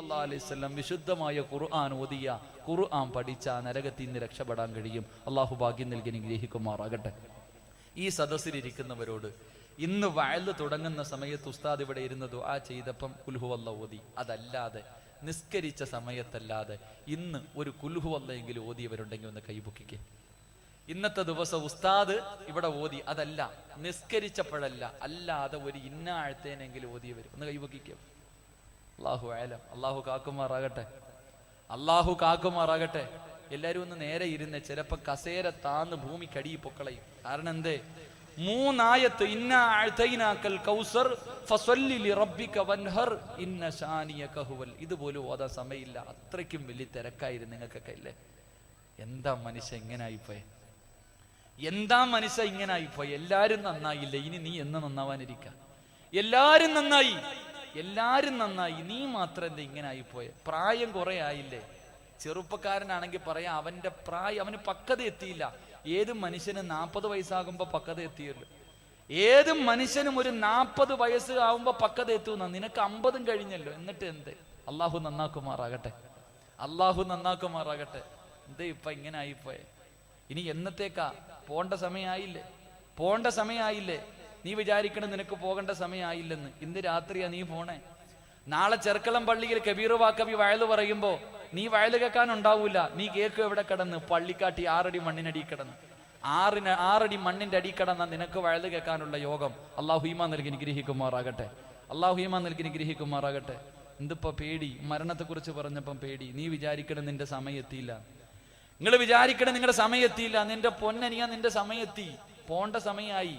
സല്ലല്ലാഹു അലൈഹി വസല്ലം വിശുദ്ധമായ ഖുർആൻ ഓതിയ, ഖുർആൻ പഠിച്ച നരകത്തിൽ നിന്ന് രക്ഷപ്പെടാൻ കഴിയും. അള്ളാഹു ഭാഗ്യം നൽകി അനുഗ്രഹിക്കുമാറാകട്ടെ. ഈ സദസ്സിലിരിക്കുന്നവരോട് ഇന്ന് വഅദ് തുടങ്ങുന്ന സമയത്ത് ഉസ്താദ് ഇവിടെ ഇരുന്ന് ദുആ ചെയ്തപ്പം ഖുൽ ഹുവല്ലാഹു ഓതി, അതല്ലാതെ നിസ്കരിച്ച സമയത്തല്ലാതെ ഇന്ന് ഒരു ഖുൽ ഹുവല്ലാഹെങ്കിലും ഓതിയവരുണ്ടെങ്കിൽ ഒന്ന് കൈപൊക്കിക്കേ. ഇന്നത്തെ ദിവസം ഉസ്താദ് ഇവിടെ ഓതി, അതല്ല നിസ്കരിച്ചപ്പോഴല്ല, അല്ലാതെ ഒരു ഇന്ന ആഴ്ത്തേനെങ്കിലും ഓതിയവരും ഒന്ന് കൈപൊക്കിക്കോ. അല്ലാഹു അഅലം. അല്ലാഹു കാക്കുമാറാകട്ടെ, അല്ലാഹു കാക്കുമാറാകട്ടെ. എല്ലാരും ഒന്ന് നേരെ ഇരുന്ന്, ചിലപ്പോ കസേര താന്ന് ഭൂമിക്കടി പൊക്കളയും. കാരണം എന്തേ? 3 ആയത്ത്, ഇന്നാ അഅ്തൈനാക്കൽ കൗസർ ഫസല്ലി ലിറബ്ബിക വൻഹർ ഇന്ന ശാനിയക ഹുവൽ, ഇതുപോലും ഓതാൻ സമയമില്ല. അത്രയ്ക്കും വലിയ തിരക്കായിരുന്നു നിങ്ങൾക്കൊക്കെ ഇല്ലേ? എന്താ മനുഷ്യ ഇങ്ങനായിപ്പോയെ? എന്താ മനുഷ്യ ഇങ്ങനായിപ്പോയി? എല്ലാരും നന്നായില്ല, ഇനി നീ എന്ന് നന്നാവാനിരിക്ക? എല്ലാരും നന്നായി, എല്ലാരും നന്നായി, നീ മാത്രം എന്താ ഇങ്ങനായിപ്പോയെ? പ്രായം കുറെ ആയില്ലേ? ചെറുപ്പക്കാരനാണെങ്കിൽ പറയാം അവന്റെ പ്രായം, അവന് പക്വത എത്തിയില്ല. ഏത് മനുഷ്യന് 40 വയസ്സാകുമ്പോ പക്വത എത്തിയല്ലോ. ഏത് മനുഷ്യനും ഒരു 40 വയസ്സ് ആവുമ്പോ പക്വത എത്തുന്ന, നിനക്ക് 50 കഴിഞ്ഞല്ലോ. എന്നിട്ട് എന്ത്? അള്ളാഹു നന്നാക്കുമാറാകട്ടെ, അള്ളാഹു നന്നാക്കുമാറാകട്ടെ. എന്തേ ഇപ്പൊ ഇങ്ങനെ ആയിപ്പോയെ? ഇനി എന്നത്തേക്കാ? പോണ്ട സമയമായില്ലേ? പോണ്ട സമയമായില്ലേ? നീ വിചാരിക്കണം നിനക്ക് പോകേണ്ട സമയമായില്ലെന്ന്. ഇന്ന് രാത്രിയാ നീ പോണേ. നാളെ ചെർക്കളം പള്ളിയിൽ കബീർ വാക്കബി വയല് പറയുമ്പോ നീ വയല് കേൾക്കാനുണ്ടാവൂല. നീ കേൾക്കും എവിടെ കിടന്ന്? പള്ളിക്കാട്ടി 6 അടി മണ്ണിനടി കിടന്ന്, 6 അടി മണ്ണിന്റെ അടി കിടന്ന നിനക്ക് വയല് കേൾക്കാനുള്ള യോഗം അള്ളാഹു ഈമാൻ നൽകി അനുഗ്രഹിക്കുമാറാകട്ടെ, അള്ളാഹു ഈമാൻ നൽകി അനുഗ്രഹിക്കുമാറാകട്ടെ. എന്തിപ്പോ പേടി? മരണത്തെ കുറിച്ച് പറഞ്ഞപ്പം പേടി. നീ വിചാരിക്കണം നിന്റെ സമയം എത്തിയില്ല, നിങ്ങൾ വിചാരിക്കണം നിങ്ങളുടെ സമയം എത്തിയില്ല. നിന്റെ പൊന്നനിയാ, നിന്റെ സമയം എത്തി, പോണ്ട സമയമായി.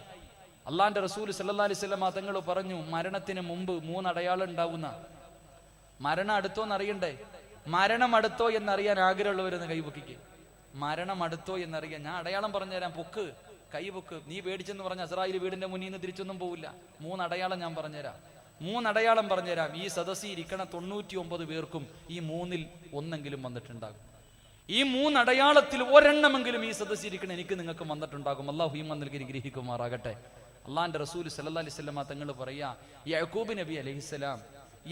അള്ളാന്റെ റസൂൽ സല്ലല്ലാഹു അലൈഹി വസല്ലം തങ്ങൾ പറഞ്ഞു, മരണത്തിന് മുമ്പ് 3 അടയാളം ഉണ്ടാവുന്ന. മരണം അടുത്തോന്ന് അറിയണ്ടേ? മരണം അടുത്തോ എന്നറിയാൻ ആഗ്രഹമുള്ളവരെന്ന് കൈപൊക്കിക്ക്. മരണം അടുത്തോ എന്നറിയാൻ ഞാൻ അടയാളം പറഞ്ഞുതരാം. പൊക്ക്, കൈ പൊക്ക്. നീ പേടിച്ചെന്ന് പറഞ്ഞ അസ്രായിൽ വീടിന്റെ മുന്നിൽ നിന്ന് തിരിച്ചൊന്നും പോവില്ല. 3 അടയാളം ഞാൻ പറഞ്ഞുതരാം, 3 അടയാളം പറഞ്ഞുതരാം. ഈ സദസ്സിൽ ഇരിക്കണ 99 പേർക്കും ഈ 3-ൽ ഒന്നെങ്കിലും വന്നിട്ടുണ്ടാകും. ഈ 3 അടയാളത്തിൽ ഒരെണ്ണമെങ്കിലും ഈ സദസ്സിരിക്കണം എനിക്ക് നിങ്ങൾക്ക് വന്നിട്ടുണ്ടാകും. അള്ളാഹു ഈമാൻ നൽകി അനുഗ്രഹിക്കുമാറാകട്ടെ. അള്ളാന്റെ റസൂൽ സല്ലല്ലാഹു അലൈഹി വസല്ലം തങ്ങൾ പറയാ, യാക്കൂബ് നബി അലൈഹിസ്സലാം,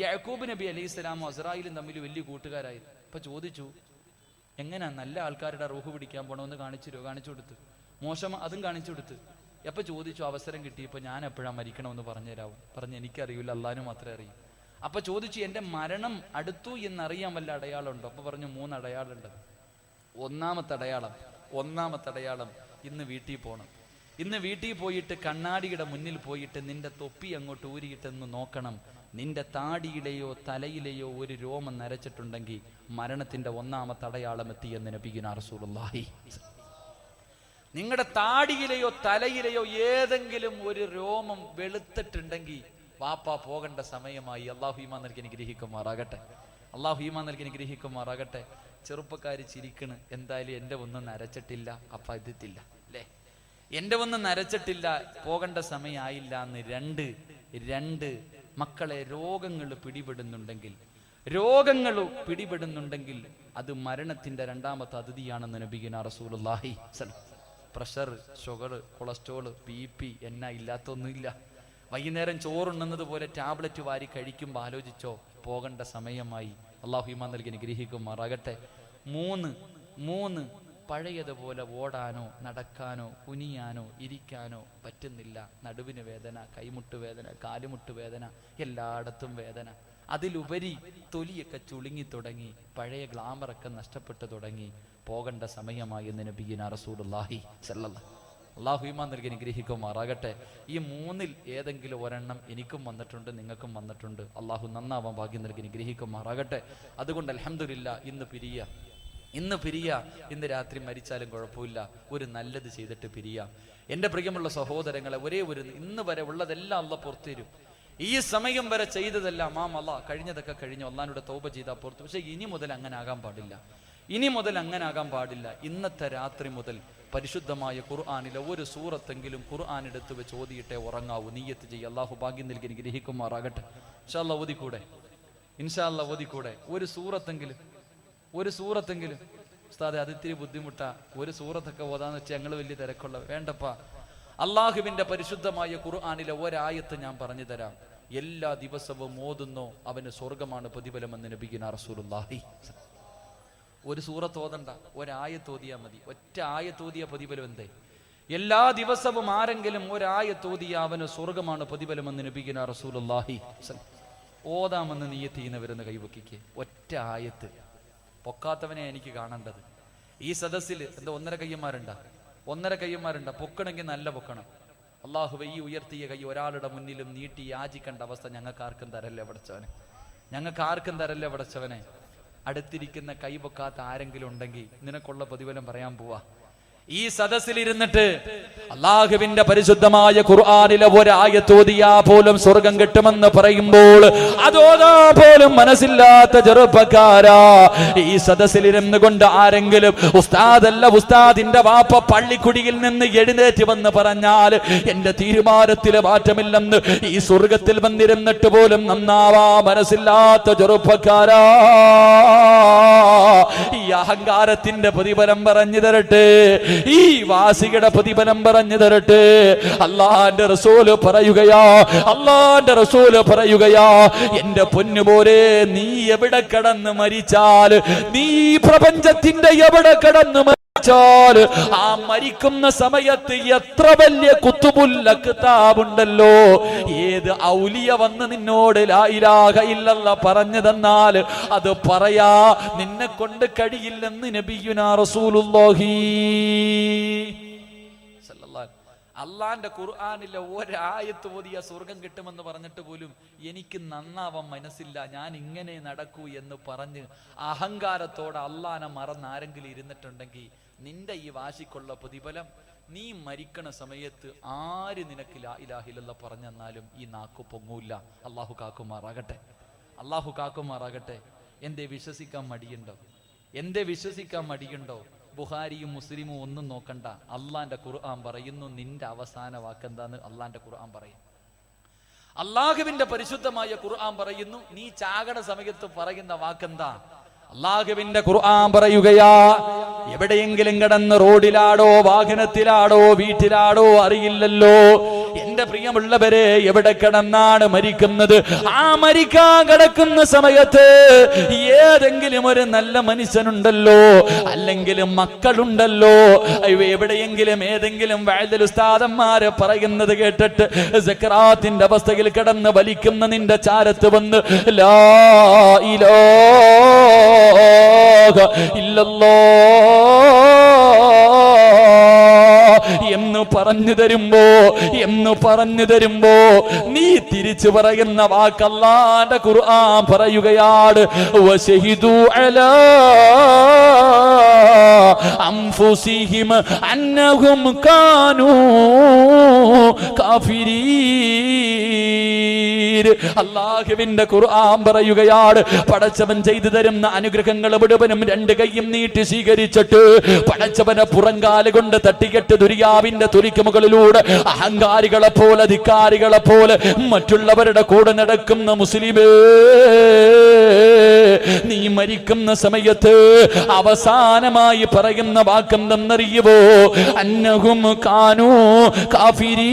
യാക്കൂബ് നബി അലൈഹിസ്സലാമും അസ്രായിലും തമ്മിൽ വലിയ കൂട്ടുകാരായിരുന്നു. അപ്പൊ ചോദിച്ചു, എങ്ങനെയാ നല്ല ആൾക്കാരുടെ റൂഹ് പിടിക്കാൻ പോണമെന്ന് കാണിച്ചു കൊടുത്ത്, മോശം അതും കാണിച്ചു കൊടുത്ത്. എപ്പൊ ചോദിച്ചു, അവസരം കിട്ടിയപ്പോ ഞാൻ എപ്പോഴാ മരിക്കണമെന്ന് പറഞ്ഞു തരാവും. പറഞ്ഞു, എനിക്കറിയില്ല, അള്ളാഹു മാത്രമേ അറിയൂ. അപ്പൊ ചോദിച്ചു, എന്റെ മരണം അടുത്തു എന്നറിയാൻ വല്ല അടയാളം ഉണ്ടോ? അപ്പൊ പറഞ്ഞു, 3 അടയാളം ഉണ്ട്. ഒന്നാമത്തെ അടയാളം ഇന്ന് വീട്ടിൽ പോകണം. ഇന്ന് വീട്ടിൽ പോയിട്ട് കണ്ണാടിയുടെ മുന്നിൽ പോയിട്ട് നിന്റെ തൊപ്പി അങ്ങോട്ട് ഊരിയിട്ടെന്ന് നോക്കണം. നിന്റെ താടിയിലെയോ തലയിലെയോ ഒരു രോമം നരച്ചിട്ടുണ്ടെങ്കിൽ മരണത്തിന്റെ 1-ാമത്തെ അടയാളം എത്തിയെന്ന് നബിയുനാ റസൂലുള്ളാഹി. നിങ്ങളുടെ താടിയിലെയോ തലയിലെയോ ഏതെങ്കിലും ഒരു രോമം വെളുത്തിട്ടുണ്ടെങ്കിൽ വാപ്പാ പോകേണ്ട സമയമായി. അള്ളാഹു ഈമാൻ നൽകി അനുഗ്രഹിക്കുമാറാകട്ടെ, അള്ളാഹു ഈമാൻ നൽകി അനുഗ്രഹിക്കുമാറാകട്ടെ. ചെറുപ്പക്കാര് ചിരിക്കണ്, എന്തായാലും എൻ്റെ ഒന്നും നരച്ചിട്ടില്ല, അപ്പ ഇതില്ല അല്ലേ, എൻ്റെ ഒന്നും നരച്ചിട്ടില്ല, പോകേണ്ട സമയമായില്ല എന്ന്. 2 മക്കളെ രോഗങ്ങൾ പിടിപെടുന്നുണ്ടെങ്കിൽ അത് മരണത്തിന്റെ 2-ാമത്തെ അതിഥിയാണെന്ന് നബിയുനാ റസൂലുള്ളാഹി. പ്രഷർ, ഷുഗർ, കൊളസ്ട്രോൾ, BP എന്നാ ഇല്ലാത്തൊന്നുമില്ല. വൈകുന്നേരം ചോറുണ്ണുന്നത് പോലെ ടാബ്ലറ്റ് വാരി കഴിക്കുമ്പോൾ ആലോചിച്ചോ, പോകേണ്ട സമയമായി. അള്ളാഹു ഈമാൻ നൽകി അനുഗ്രഹിക്കുമാറാകട്ടെ. 3 പഴയതുപോലെ ഓടാനോ നടക്കാനോ കുനിയാനോ ഇരിക്കാനോ പറ്റുന്നില്ല. നടുവിന് വേദന, കൈമുട്ട് വേദന, കാലുമുട്ട് വേദന, എല്ലായിടത്തും വേദന. അതിലുപരി തൊലിയൊക്കെ ചുളുങ്ങി തുടങ്ങി, പഴയ ഗ്ലാമറൊക്കെ നഷ്ടപ്പെട്ടു തുടങ്ങി. പോകേണ്ട സമയമായി എന്ന് നബിയുനാ റസൂലുള്ളാഹി സല്ലല്ലാഹു. അള്ളാഹു ഈമാൻ നൽകി അനുഗ്രഹിക്കുമാറാകട്ടെ. ഈ 3-ൽ ഏതെങ്കിലും ഒരെണ്ണം എനിക്കും വന്നിട്ടുണ്ട്, നിങ്ങൾക്കും വന്നിട്ടുണ്ട്. അള്ളാഹു നന്നാവാൻ ഭാഗ്യം നൽകി അനുഗ്രഹിക്കുമാറാകട്ടെ. അതുകൊണ്ട് അൽഹംദുലില്ലാ, ഇന്ന് പിരിയ, ഇന്ന് രാത്രി മരിച്ചാലും കുഴപ്പമില്ല, ഒരു നല്ലത് ചെയ്തിട്ട് പിരിയാം. എൻ്റെ പ്രിയമുള്ള സഹോദരങ്ങളെ, ഇന്ന് വരെ ഉള്ളതെല്ലാം അള്ളാഹ് പുറത്തു തരും. ഈ സമയം വരെ ചെയ്തതെല്ലാം അള്ളാഹ് കഴിഞ്ഞതൊക്കെ കഴിഞ്ഞു, അള്ളാഹിനോട് തൗബ ചെയ്താൽ പുറത്തു. പക്ഷെ ഇനി മുതൽ അങ്ങനെ ആകാൻ പാടില്ല. ഇന്നത്തെ രാത്രി മുതൽ പരിശുദ്ധമായ ഖുർആനിലെ ഒരു സൂറത്തെങ്കിലും ഖുർആൻ എടുത്ത് വെച്ച് ഓതിയിട്ടേ ഉറങ്ങാവൂ. നീയത്ത് ചെയ്യ. അള്ളാഹു ഭാഗ്യം നൽകി അനുഗ്രഹിക്കുമാറാകട്ടെ. ഇൻഷാ അല്ലാഹ് ഓതിക്കൂടെ ഒരു സൂറത്തെങ്കിലും ഉസ്താദെ, അതിത്തിരി ബുദ്ധിമുട്ടാ, ഒരു സൂറത്തൊക്കെ ഓതാന്ന് വെച്ചാൽ ഞങ്ങൾ വലിയ തിരക്കുള്ള. വേണ്ടപ്പാ, അള്ളാഹുവിന്റെ പരിശുദ്ധമായ ഖുർആനിലെ ഒരായത്ത് ഞാൻ പറഞ്ഞു തരാം. എല്ലാ ദിവസവും ഓതുന്നോ അവന് സ്വർഗമാണ് പ്രതിഫലമെന്ന് നബിയുനാ റസൂലുള്ളാഹി. ഒരു സൂറത്ത് ഓതണ്ട, ഒരായത്ത് ഓതിയാൽ മതി. ഒറ്റ ആയത്ത് ഓതിയ പ്രതിഫലം എന്തേ? എല്ലാ ദിവസവും ആരെങ്കിലും ഒരായത്ത് ഓതിയ അവന് സ്വർഗമാണ് പ്രതിഫലമെന്ന് നബിയുനാ റസൂലുള്ളാഹി. ഓതാമെന്ന് നിയ്യത്ത് ചെയ്യുന്നവരെന്ന് കൈവക്കിക്ക്. ഒറ്റ ആയത്ത് പൊക്കാത്തവനെ എനിക്ക് കാണേണ്ടത്. ഈ സദസ്സിൽ എന്താ ഒന്നര കയ്യന്മാരുണ്ടാ? പൊക്കണമെങ്കിൽ നല്ല പൊക്കണം. അള്ളാഹുവേ, ഈ ഉയർത്തിയ കൈ ഒരാളുടെ മുന്നിലും നീട്ടി യാചിക്കേണ്ട അവസ്ഥ ഞങ്ങൾക്ക് ആർക്കും തരല്ലേ പടച്ചവനെ. അടുത്തിരിക്കുന്ന കൈ പൊക്കാത്ത ആരെങ്കിലും ഉണ്ടെങ്കിൽ നിനക്കുള്ള പ്രതിഫലം പറയാൻ പോവാ. ഈ സദസ്സിലിരുന്നിട്ട് അല്ലാഹുവിന്റെ പരിശുദ്ധമായ ഖുർആനിലെ ഒരായത്ത് ഓതിയാ പോലും സ്വർഗം കിട്ടുമെന്ന് പറയുമ്പോൾ അതോതാ പോലും മനസ്സില്ലാത്ത ചെറുപ്പക്കാരാ, ഈ സദസ്സിലിരുന്ന് കൊണ്ട് ആരെങ്കിലും ഉസ്താദല്ല, ഉസ്താദിന്റെ വാപ്പ പള്ളിക്കുടിയിൽ നിന്ന് എഴുന്നേറ്റ് വന്ന് പറഞ്ഞാൽ എന്റെ തീരുമാനത്തില് മാറ്റമില്ലെന്ന് ഈ സ്വർഗത്തിൽ വന്നിരുന്നിട്ട് പോലും നന്നാവാ മനസ്സില്ലാത്ത ചെറുപ്പക്കാരാ, ഈ അഹങ്കാരത്തിന്റെ പ്രതിഫലം പറഞ്ഞു തരട്ടെ, ഈ വാസികളുടെ പ്രതിഫലം പറഞ്ഞു തരട്ടെ. അല്ലാഹുവിന്റെ റസൂല് പറയുകയാ, എന്റെ പൊന്നുപോലെ നീ എവിടെ കിടന്ന് മരിച്ചാൽ, നീ പ്രപഞ്ചത്തിന്റെ എവിടെ കിടന്ന് മരിച്ചാൽ, ആ മരിക്കുന്ന സമയത്ത് എത്ര വലിയ കുത്തുബുൽ അക്താബുണ്ടല്ലോ, ഏത് ഔലിയ വന്ന് നിന്നോട് ലാ ഇലാഹ ഇല്ലല്ലാഹ് പറഞ്ഞു തന്നാൽ അത് പറയാ നിന്നെ കൊണ്ട് കഴിയില്ലെന്ന് നബിയുനാ റസൂലുള്ളാഹി. അള്ളാന്റെ ഖുർആനിലെ ഒരായത്ത് ഓതിയ സ്വർഗം കിട്ടുമെന്ന് പറഞ്ഞിട്ട് പോലും എനിക്ക് നന്നാവാൻ മനസ്സില്ല, ഞാൻ ഇങ്ങനെ നടക്കൂ എന്ന് പറഞ്ഞ് അഹങ്കാരത്തോടെ അള്ളാനെ മറന്ന് ആരെങ്കിലും ഇരുന്നിട്ടുണ്ടെങ്കിൽ നിന്റെ ഈ വാശിക്കുള്ള പ്രതിഫലം നീ മരിക്കണ സമയത്ത് ആര് നിനക്ക് ലാ ഇലാഹ ഇല്ലല്ലാഹ് പറഞ്ഞെന്നാലും ഈ നാക്കു പൊങ്ങൂല്ല. അള്ളാഹു കാക്കുമാറാകട്ടെ. എന്തേ വിശ്വസിക്കാൻ മടിയുണ്ടോ? ബുഖാരിയും മുസ്ലിമും ഒന്നും നോക്കണ്ട, അള്ളാന്റെ ഖുർആൻ പറയുന്നു നിന്റെ അവസാന വാക്കെന്താന്ന്. അള്ളാന്റെ ഖുർആൻ പറയും, അള്ളാഹുവിന്റെ പരിശുദ്ധമായ ഖുർആൻ പറയുന്നു നീ ചാകണ സമയത്ത് പറയുന്ന വാക്കെന്താ. അള്ളാഹുവിന്റെ ഖുർആൻ പറയുകയാ, എവിടെയെങ്കിലും കിടന്ന് റോഡിലാടോ വാഹനത്തിലാടോ വീട്ടിലാടോ അറിയില്ലല്ലോ, എന്റെ പ്രിയമുള്ളവരെ എവിടെ കിടന്നാണ് മരിക്കുന്നത്, ആ മരിക്കാൻ കിടക്കുന്ന സമയത്ത് ഏതെങ്കിലും ഒരു നല്ല മനുഷ്യനുണ്ടല്ലോ, അല്ലെങ്കിൽ മക്കളുണ്ടല്ലോ, എവിടെയെങ്കിലും ഏതെങ്കിലും വഅദൽ ഉസ്താദന്മാര് പറയുന്നത് കേട്ടിട്ട് സക്കറാത്തിന്റെ അവസ്ഥയിൽ കിടന്ന് വലിക്കുന്ന നിന്റെ ചാരത്ത് വന്ന് ലാ ഇലാഹ ഇല്ലല്ലാഹ് എന്ന് പറഞ്ഞു തരുമ്പോ നീ തിരിച്ചു പറയുന്ന വാക്ക് അല്ലാഹുവിന്റെ ഖുർആൻ പറയുകയാണ്, വശഹിദു അലാ അൻഫുസിഹിം അന്നഹും കാനൂ കാഫിരീൻ. അല്ലാഹുവിന്റെ ഖുർആൻ പറയുകയാണ്, പടച്ചവൻ ചെയ്തു തരുന്ന അനുഗ്രഹങ്ങൾ മുഴുവനും രണ്ട് കൈയും നീട്ടി സ്വീകരിച്ചിട്ട് പടച്ചവനെ പുറങ്കാല് കൊണ്ട് തട്ടിക്കെട്ട് ദുരിയാവിന്റെ തുലിക്ക് മുകളിലൂടെ അഹങ്കാരികളെ പോലെ ധിക്കാരികളെ പോലെ മറ്റുള്ളവരുടെ കൂടെ നടക്കുന്ന മുസ്ലിമേ, നീ മരിക്കുന്ന സമയത്ത് അവസാനമായി പറയുന്ന വാക്കെന്തെന്നറിയുവോ, അന്നഹും കാനൂ കാഫിരീൻ,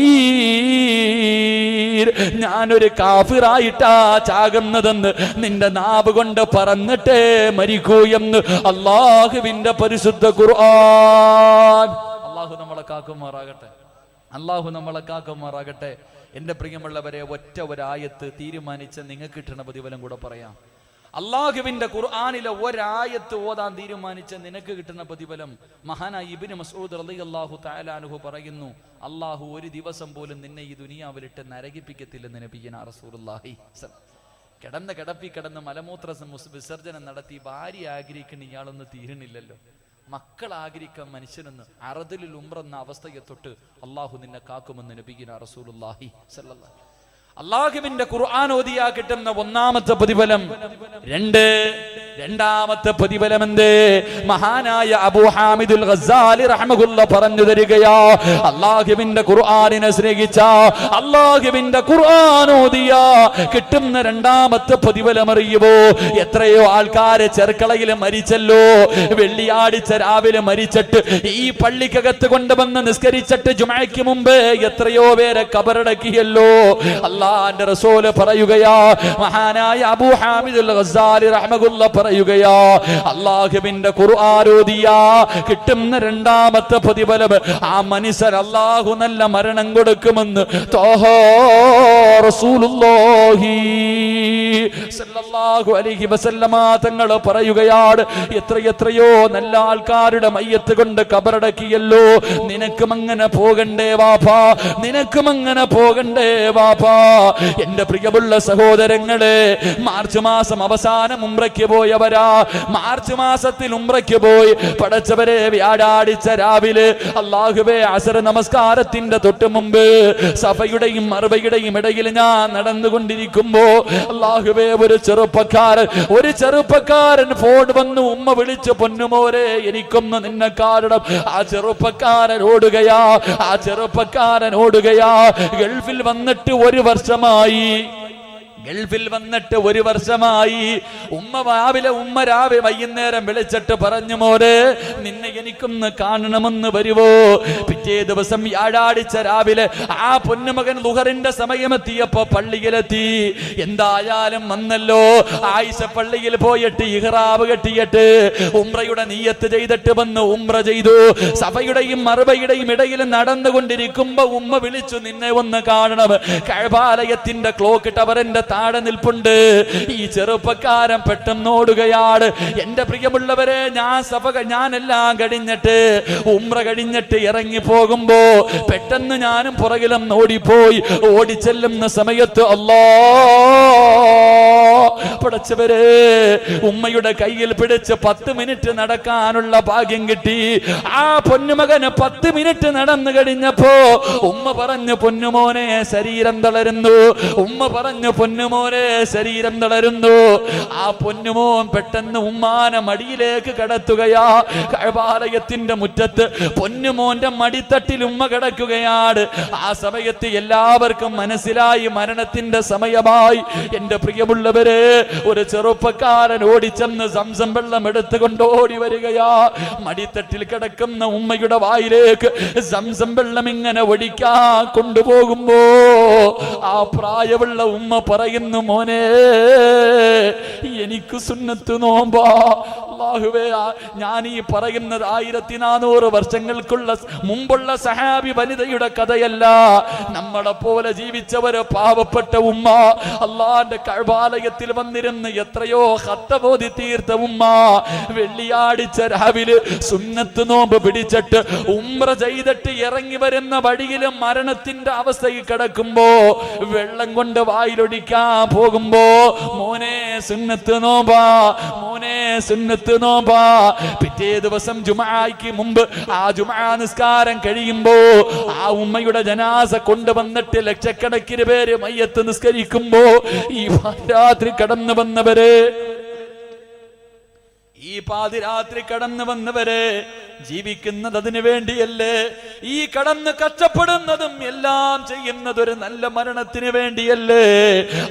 ഞാനൊരു കാഫിറായിട്ടാ ചാകുന്നതെന്ന് നിന്റെ നാവ് കൊണ്ട് പറഞ്ഞിട്ടേ മരിക്കൂ എന്ന് അല്ലാഹുവിന്റെ പരിശുദ്ധ ഖുർആൻ. അല്ലാഹു നമ്മളെ കാക്കുമാറാകട്ടെ. എന്റെ പ്രിയമുള്ളവരെ, ഒറ്റ ഒരായത്ത് തീരുമാനിച്ച് നിങ്ങൾക്ക് കിട്ടുന്ന പ്രതിഫലം കൂടെ പറയാം. അല്ലാഹുവിന്റെ ഖുർആനിലെ ഒരായത്ത് ഓതാൻ തീരുമാനിച്ച നിനക്ക് കിട്ടുന്ന പ്രതിഫലം മഹാനായ ഇബ്നു മസ്ഊദ് റളിയല്ലാഹു തആല അൻഹു പറയുന്നു, അല്ലാഹു ഒരു ദിവസം പോലും നിന്നെ ഈ ദുനിയാവിലിട്ട് നരകിപ്പിക്കത്തില്ലെന്ന് നബിയുനാ റസൂലുള്ളാഹി. കിടന്ന് മലമൂത്ര വിസർജനം നടത്തി ഭാര്യ ആഗ്രഹിക്കുന്ന ഇയാളൊന്നും തീരുന്നില്ലല്ലോ, മക്കൾ ആഗ്രഹിക്കാൻ മനുഷ്യനെന്ന് അറദിലുൽ ഉംറ എന്ന അവസ്ഥയെ തൊട്ട് അല്ലാഹു നിന്നെ കാക്കുമെന്ന് നബിയുനാ റസൂലുള്ളാഹി സ്വല്ലല്ലാഹു അലൈഹി വസല്ലം. അല്ലാഹുവിന്റെ ഖുർആൻ ഓതിയാ കിട്ടുന്ന ഒന്നാമത്തെ പ്രതിഫലം. 2 രണ്ടാമത്തെ പ്രതിഫലം എന്ത്? മഹാനായ അബൂ ഹാമിദുൽ ഗസ്സാലി റഹ്മഹുല്ല പറഞ്ഞു തരികയാ, അല്ലാഹുവിന്റെ ഖുർആനിനെ സ്നേഹിച്ച, അല്ലാഹുവിന്റെ ഖുർആൻ ഓതിയ കിട്ടുന്ന രണ്ടാമത്തെ പ്രതിഫലം അറിയുമോ? എത്രയോ ആൾക്കാരെ ചെർക്കളയിൽ മരിച്ചല്ലോ. വെള്ളിയാഴ്ച രാവിലെ മരിച്ചിട്ട് ഈ പള്ളിക്കകത്ത് കൊണ്ടുവന്ന് നിസ്കരിച്ചിട്ട് ജുമഅയ്ക്ക് മുമ്പ് എത്രയോ പേരെ ഖബറടക്കിയല്ലോ. അല്ലാഹുവിന്റെ റസൂൽ പറയുകയാ, മഹാനായ അബൂ ഹാമിദുൽ ഗസ്സാലി റഹ്മഹുല്ല പറയുകയാ, അല്ലാഹുവിന്റെ ഖുർആൻ ഓതിയ കിട്ടുന്ന രണ്ടാമത്തെ പ്രതിഫലം ആ മനുഷ്യർ അല്ലാഹു നല്ല മരണം കൊടുക്കുമെന്ന് ത്വാഹാ റസൂലുള്ളാഹി സല്ലല്ലാഹു അലൈഹി വസല്ലമ തങ്ങൾ പറയുകയാണ്. എത്രയോ നല്ല ആൾക്കാരുടെ മയ്യത്ത് കൊണ്ട് ഖബറടക്കിയല്ലോ. നിനക്കും അങ്ങനെ പോകണ്ടേ വാപ്പാ, നിനക്കും അങ്ങനെ പോകണ്ടേ വാപ്പാ. എന്റെ പ്രിയമുള്ള സഹോദരങ്ങളെ, മാർച്ച് മാസം അവസാനം ഉംറയ്ക്ക് പോയവരാ. മാർച്ച് മാസത്തിൽ ഉംറയ്ക്ക് പോയി പടച്ചവരെ വ്യാഴാഴ്ച രാവിലെ അല്ലാഹുവേ അസർ നമസ്കാരത്തിന്റെ തൊട്ട് മുമ്പ് സഫയുടെയും മർവയുടെയും ഇടയിൽ ഞാൻ നടന്നുകൊണ്ടിരിക്കുമ്പോ അല്ലാഹുവേ ഒരു ചെറുപ്പക്കാരൻ ഫോൺ വന്നു. ഉമ്മ വിളിച്ചു, പൊന്നുമോരെ എനിക്കൊന്ന് നിന്നെ കാണണം. ആ ചെറുപ്പക്കാരൻ ഓടുകയാ. ഗൾഫിൽ വന്നിട്ട് ഒരു വർഷമായി. ഉമ്മ രാവിലെ വൈകുന്നേരം വിളിച്ചിട്ട് പറഞ്ഞു, മോരെ നിന്നെ എനിക്കൊന്ന് കാണണമെന്ന് വരുവോ? പിറ്റേ ദിവസം വ്യാഴാഴ്ച രാവിലെ ആ പൊന്നുമകൻ ളുഹറിന്റെ സമയമെത്തിയപ്പോ പള്ളിയിലെത്തി. എന്തായാലും വന്നല്ലോ. ആയിഷ പള്ളിയിൽ പോയിട്ട് ഇഹ്റാബ് കെട്ടിയിട്ട് ഉംറയുടെ നിയ്യത്ത് ചെയ്തിട്ട് വന്ന് ഉംറ ചെയ്തു. സഫയുടെയും മർവയുടെയും ഇടയിൽ നടന്നുകൊണ്ടിരിക്കുമ്പോ ഉമ്മ വിളിച്ചു, നിന്നെ ഒന്ന് കാണണം. കഅബാലയത്തിന്റെ ക്ലോക്ക് ടവറിന്റെ താഴെ നിൽപ്പുണ്ട്. ഈ ചെറുപ്പക്കാരൻ പെട്ടെന്ന് ഓടുകയാണ്. എന്റെ പ്രിയമുള്ളവരെ, ഞാനെല്ലാം കഴിഞ്ഞിട്ട് ഉംറ കഴിഞ്ഞിട്ട് ഇറങ്ങി പോകുമ്പോ പെട്ടെന്ന് ഞാനും പുറകിലും ഓടിപ്പോയി. ഓടിച്ചെല്ലുന്ന സമയത്ത് പടച്ചവരെ, ഉമ്മയുടെ കയ്യിൽ പിടിച്ച് 10 മിനിറ്റ് നടക്കാനുള്ള ഭാഗ്യം കിട്ടി. ആ പൊന്നുമകന് 10 മിനിറ്റ് നടന്നു കഴിഞ്ഞപ്പോ ഉമ്മ പറഞ്ഞു, പൊന്നുമോനെ ശരീരം തളരുന്നു. ഉമ്മ പറഞ്ഞു, പൊന്നുമോനെ ശരീരം തളരുന്നു. ആ പൊന്നുമോൻ പെട്ടെന്ന് ഉമ്മാനെ മടിയിലേക്ക് കടത്തുകയാ. കഅബാലയത്തിന്റെ മുറ്റത്ത് പൊന്നുമോന്റെ മടിത്തട്ടിൽ ഉമ്മ കിടക്കുകയാണ്. ആ സമയത്ത് എല്ലാവർക്കും മനസ്സിലായി മരണത്തിന്റെ സമയമായി. എന്റെ പ്രിയമുള്ളവരെ, ഒരു ചെറുപ്പക്കാരൻ ഓടിച്ചെന്ന് സംസം വെള്ളം എടുത്തുകൊണ്ട് ഓടി വരികയാ. മടിത്തട്ടിൽ കിടക്കുന്ന ഉമ്മയുടെ വായിലേക്ക് സംസം വെള്ളം ഇങ്ങനെ ഒഴിക്കാൻ കൊണ്ടുപോകുമ്പോ ആ പ്രായമുള്ള ഉമ്മ പറയുന്നു, മോനെ എനിക്ക് സുന്നത്ത് നോമ്പാ. അല്ലാഹുവേ, ഞാൻ ഈ പറയുന്നത് 1400 വർഷങ്ങൾക്കുള്ള മുമ്പുള്ള സഹാബി വനിതയുടെ കഥയല്ല. നമ്മളെ പോലെ ജീവിച്ചവര് പാവപ്പെട്ട ഉമ്മ, അള്ളാന്റെ കഅബാലയത്തിൽ വന്നിരുന്ന് എത്രയോ ഖത്തബോധി തീർത്ത ഉമ്മ, വെള്ളിയാഴ്ച രാവിലെ സുന്നത്ത് നോമ്പ് പിടിച്ചിട്ട് ഉംറ ചെയ്തിട്ട് ഇറങ്ങി വരുന്ന വഴിയിൽ മരണത്തിന്റെ അവസ്ഥയിൽ കിടക്കുമ്പോ വെള്ളം കൊണ്ട് വായിലൊടിക്കാൻ പോകുമ്പോ, മോനെ സുന്നത്ത് നോമ്പാ, മോനെ സുന്നത്ത് നോമ്പാ. പിറ്റേ ദിവസം ജുമുഅയ്ക്ക് മുമ്പ് ആ ജുമുഅ നിസ്കാരം കഴിയുമ്പോ ആ ഉമ്മയുടെ ജനാസ കൊണ്ടുവന്നിട്ട് ലക്ഷക്കണക്കിന് പേര് മയ്യത്ത് നിസ്കരിക്കുമ്പോ ഈ രാത്രി കടന്നു വന്നവരെ ജീവിക്കുന്നത് അതിനു വേണ്ടിയല്ലേ? ഈ കടന്ന് കഷ്ടപ്പെടുന്നതും എല്ലാം ചെയ്യുന്നത് ഒരു നല്ല മരണത്തിന് വേണ്ടിയല്ലേ?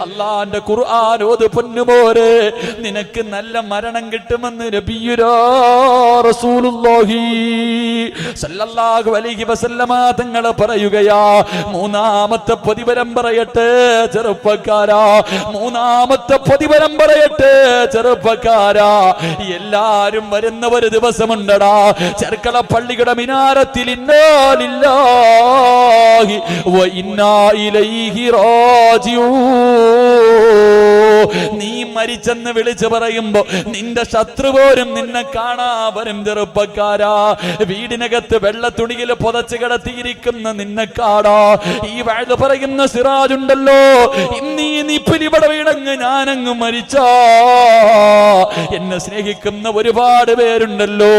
അള്ളാന്റെ ഖുർആൻ ഓത് പൊന്നുമോരെ, നിനക്ക് നല്ല മരണം കിട്ടുമെന്ന് നബിയുനാ റസൂലുള്ളാഹി സല്ലല്ലാഹു അലൈഹി വസല്ലമ തങ്ങൾ പറയുകയാ. മൂന്നാമത്തെ പ്രതിഫലം പറയട്ടെ ചെറുപ്പക്കാരാ, മൂന്നാമത്തെ പ്രതിഫലം പറയട്ടെ ചെറുപ്പക്കാരാ. എല്ലാരും വരുന്ന ഒരു ദിവസമുണ്ടടാ, ചെർക്കള പള്ളിയുടെ മിനാരത്തിൽ ഇന്നാ ലില്ലാഹി വ ഇന്നാ ഇലൈഹി റാജിഊൻ. നീ മരിച്ചെന്ന് വിളിച്ചു പറയുമ്പോ നിന്റെ ശത്രു പോലും നിന്നെ കാണാ വരും ചെറുപ്പക്കാരാ. വീടിനകത്ത് വെള്ള തുണിയിൽ പുതച്ച് കിടത്തിയിരിക്കുന്ന നിന്നെ കാണാ. ഈ വഅദ് പറയുന്ന സിറാജുണ്ടല്ലോ, ഇന്നീ നിപ്പിലിവിടെ വീണങ്ങ് ഞാനങ്ങ് മരിച്ചാ എന്നെ സ്നേഹിക്കുന്ന ഒരുപാട് പേരുണ്ടല്ലോ,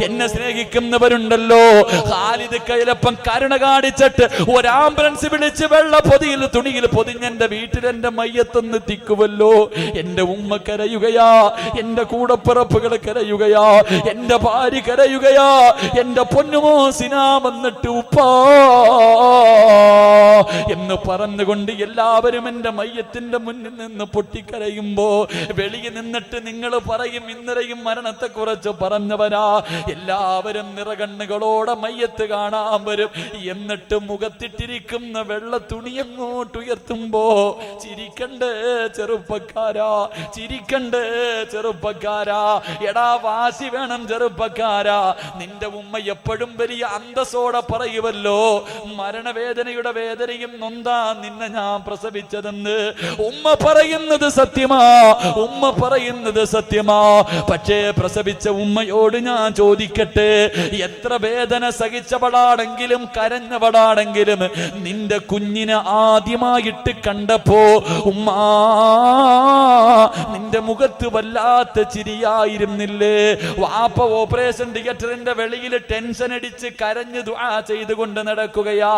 എന്നെ സ്നേഹിക്കുന്നവരുണ്ടല്ലോ, ഖാലിദ് കൈലപ്പം കരുണ കാണിച്ചിട്ട് ഒരു ആംബുലൻസ് വിളിച്ച് വെള്ള പൊതിയിൽ തുണിയിൽ പൊതിഞ്ഞെന്റെ വീട്ടിൽ എന്റെ മയ്യത്തൊന്ന് തിക്കുമല്ലോ. എന്റെ ഉമ്മ കരയുകയാ, എന്റെ കൂടപ്പിറപ്പുകൾ കരയുകയാ, എന്റെ ഭാര്യ കരയുകയാ, എന്റെ പൊന്നുമോ സിനാ വന്നിട്ട് ഉപ്പാ എന്ന് പറഞ്ഞുകൊണ്ട് എല്ലാവരും എന്റെ മയ്യത്തിന്റെ മുന്നിൽ നിന്ന് പൊട്ടിക്കരയുമ്പോ വെളിയിൽ നിന്നിട്ട് നിങ്ങൾ പറയും ഇന്നലെയും മരണത്തെ കുറിച്ച് പറഞ്ഞവരാ. എല്ലാവരും നിറകണ്ണുകളോടെ മയ്യത്ത് കാണാൻ വരും. എന്നിട്ട് മുഖത്തിട്ടിരിക്കുന്ന വെള്ള തുണി അങ്ങോട്ട് ഉയർത്തുമ്പോ ചിരിക്കണ്ടേ ചെറുപ്പക്കാരാ, ചിരിക്കണ്ടേ ചെറുപ്പക്കാരാ. എടാ വാശി വേണം ചെറുപ്പക്കാരാ. നിന്റെ ഉമ്മ എപ്പോഴും വലിയ അന്തസ്സോടെ പറയുമല്ലോ, മരണവേദനയുടെ വേദനയും നൊന്താ നിന്നെ ഞാൻ പ്രസവിച്ചതെന്ന്. ഉമ്മ പറയുന്നത് സത്യമാ, ഉമ്മ പറയുന്നത് സത്യമാ. പക്ഷേ പ്രസവിച്ച ഉമ്മയോട് ഞാൻ ചോദിക്കട്ടെ, എത്ര വേദന സഹിച്ചവളാണെങ്കിലും കരഞ്ഞവളാണെങ്കിലും നിന്റെ കുഞ്ഞിനെ ആദ്യമായിട്ട് കണ്ടപ്പോ ഉമ്മ നിന്റെ മുഖത്ത് വല്ലാത്ത ചിരിയായിരുന്നില്ലേ? വാപ്പ ഓപ്പറേഷൻ തിയേറ്ററിന്റെ വെളിയിൽ ടെൻഷൻ അടിച്ച് കരഞ്ഞു ദുആ ചെയ്തുകൊണ്ട് നടക്കുകയാ.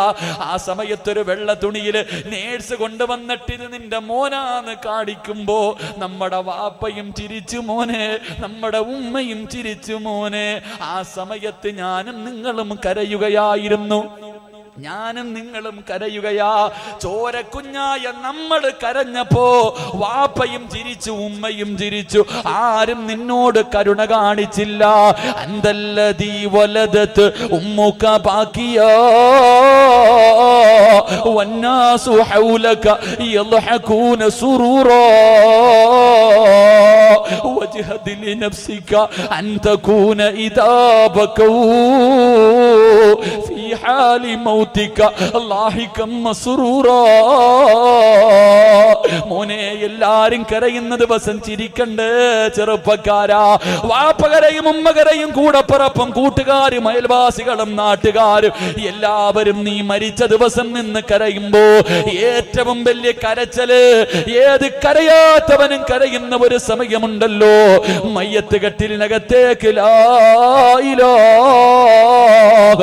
ആ സമയത്തൊരു വെള്ള തുണിയില് നേഴ്സ് കൊണ്ടുവന്നിട്ട് ഇത് നിന്റെ മോനാന്ന് കാണിക്കുമ്പോ നമ്മുടെ വാപ്പയും ചിരിച്ചു മോനെ, നമ്മുടെ ഉമ്മയും ചിരിച്ചു മോനെ. ആ സമയത്ത് ഞാനും നിങ്ങളും കരയുകയായിരുന്നു, ഞാനും നിങ്ങളും കരയുകയാ. ചോരക്കുഞ്ഞായ നമ്മൾ കരഞ്ഞപ്പോ വാപ്പയും ചിരിച്ചു, ഉമ്മയും ചിരിച്ചു. ആരും നിന്നോട് കരുണ കാണിച്ചില്ല. അന്തല്ലദീ വലദത് ഉമ്മുക ബാക്കിയാ വന്നാസു ഹൗലക യദ്ഹകൂന സുറൂറാ വജ്ഹദ് ലിനഫ്സിക അൻ തകൂന ഇദാ ബകൂ ഫീ ഹാലി മൗതിക ലാഹികം മസ്റൂറാ. മോനെ, എല്ലാരും കരയുന്ന ദിവസം ചിരിക്കണ്ടേ ചെറുപ്പക്കാരാ. വാപ്പ കരയും, ഉമ്മ കരയും, കൂടപ്പിറപ്പും കൂട്ടുകാരും അയൽവാസികളും നാട്ടുകാരും എല്ലാവരും നീ മരിച്ച ദിവസം നിന്ന് കരയുമ്പോ ഏറ്റവും വലിയ കരച്ചല് ഏത് കരയാത്തവനും കരയുന്ന ഒരു സമയമുണ്ടല്ലോ, മയ്യത്ത് കെട്ടിലിനകത്തേക്ക് ലാ ഇലാഹ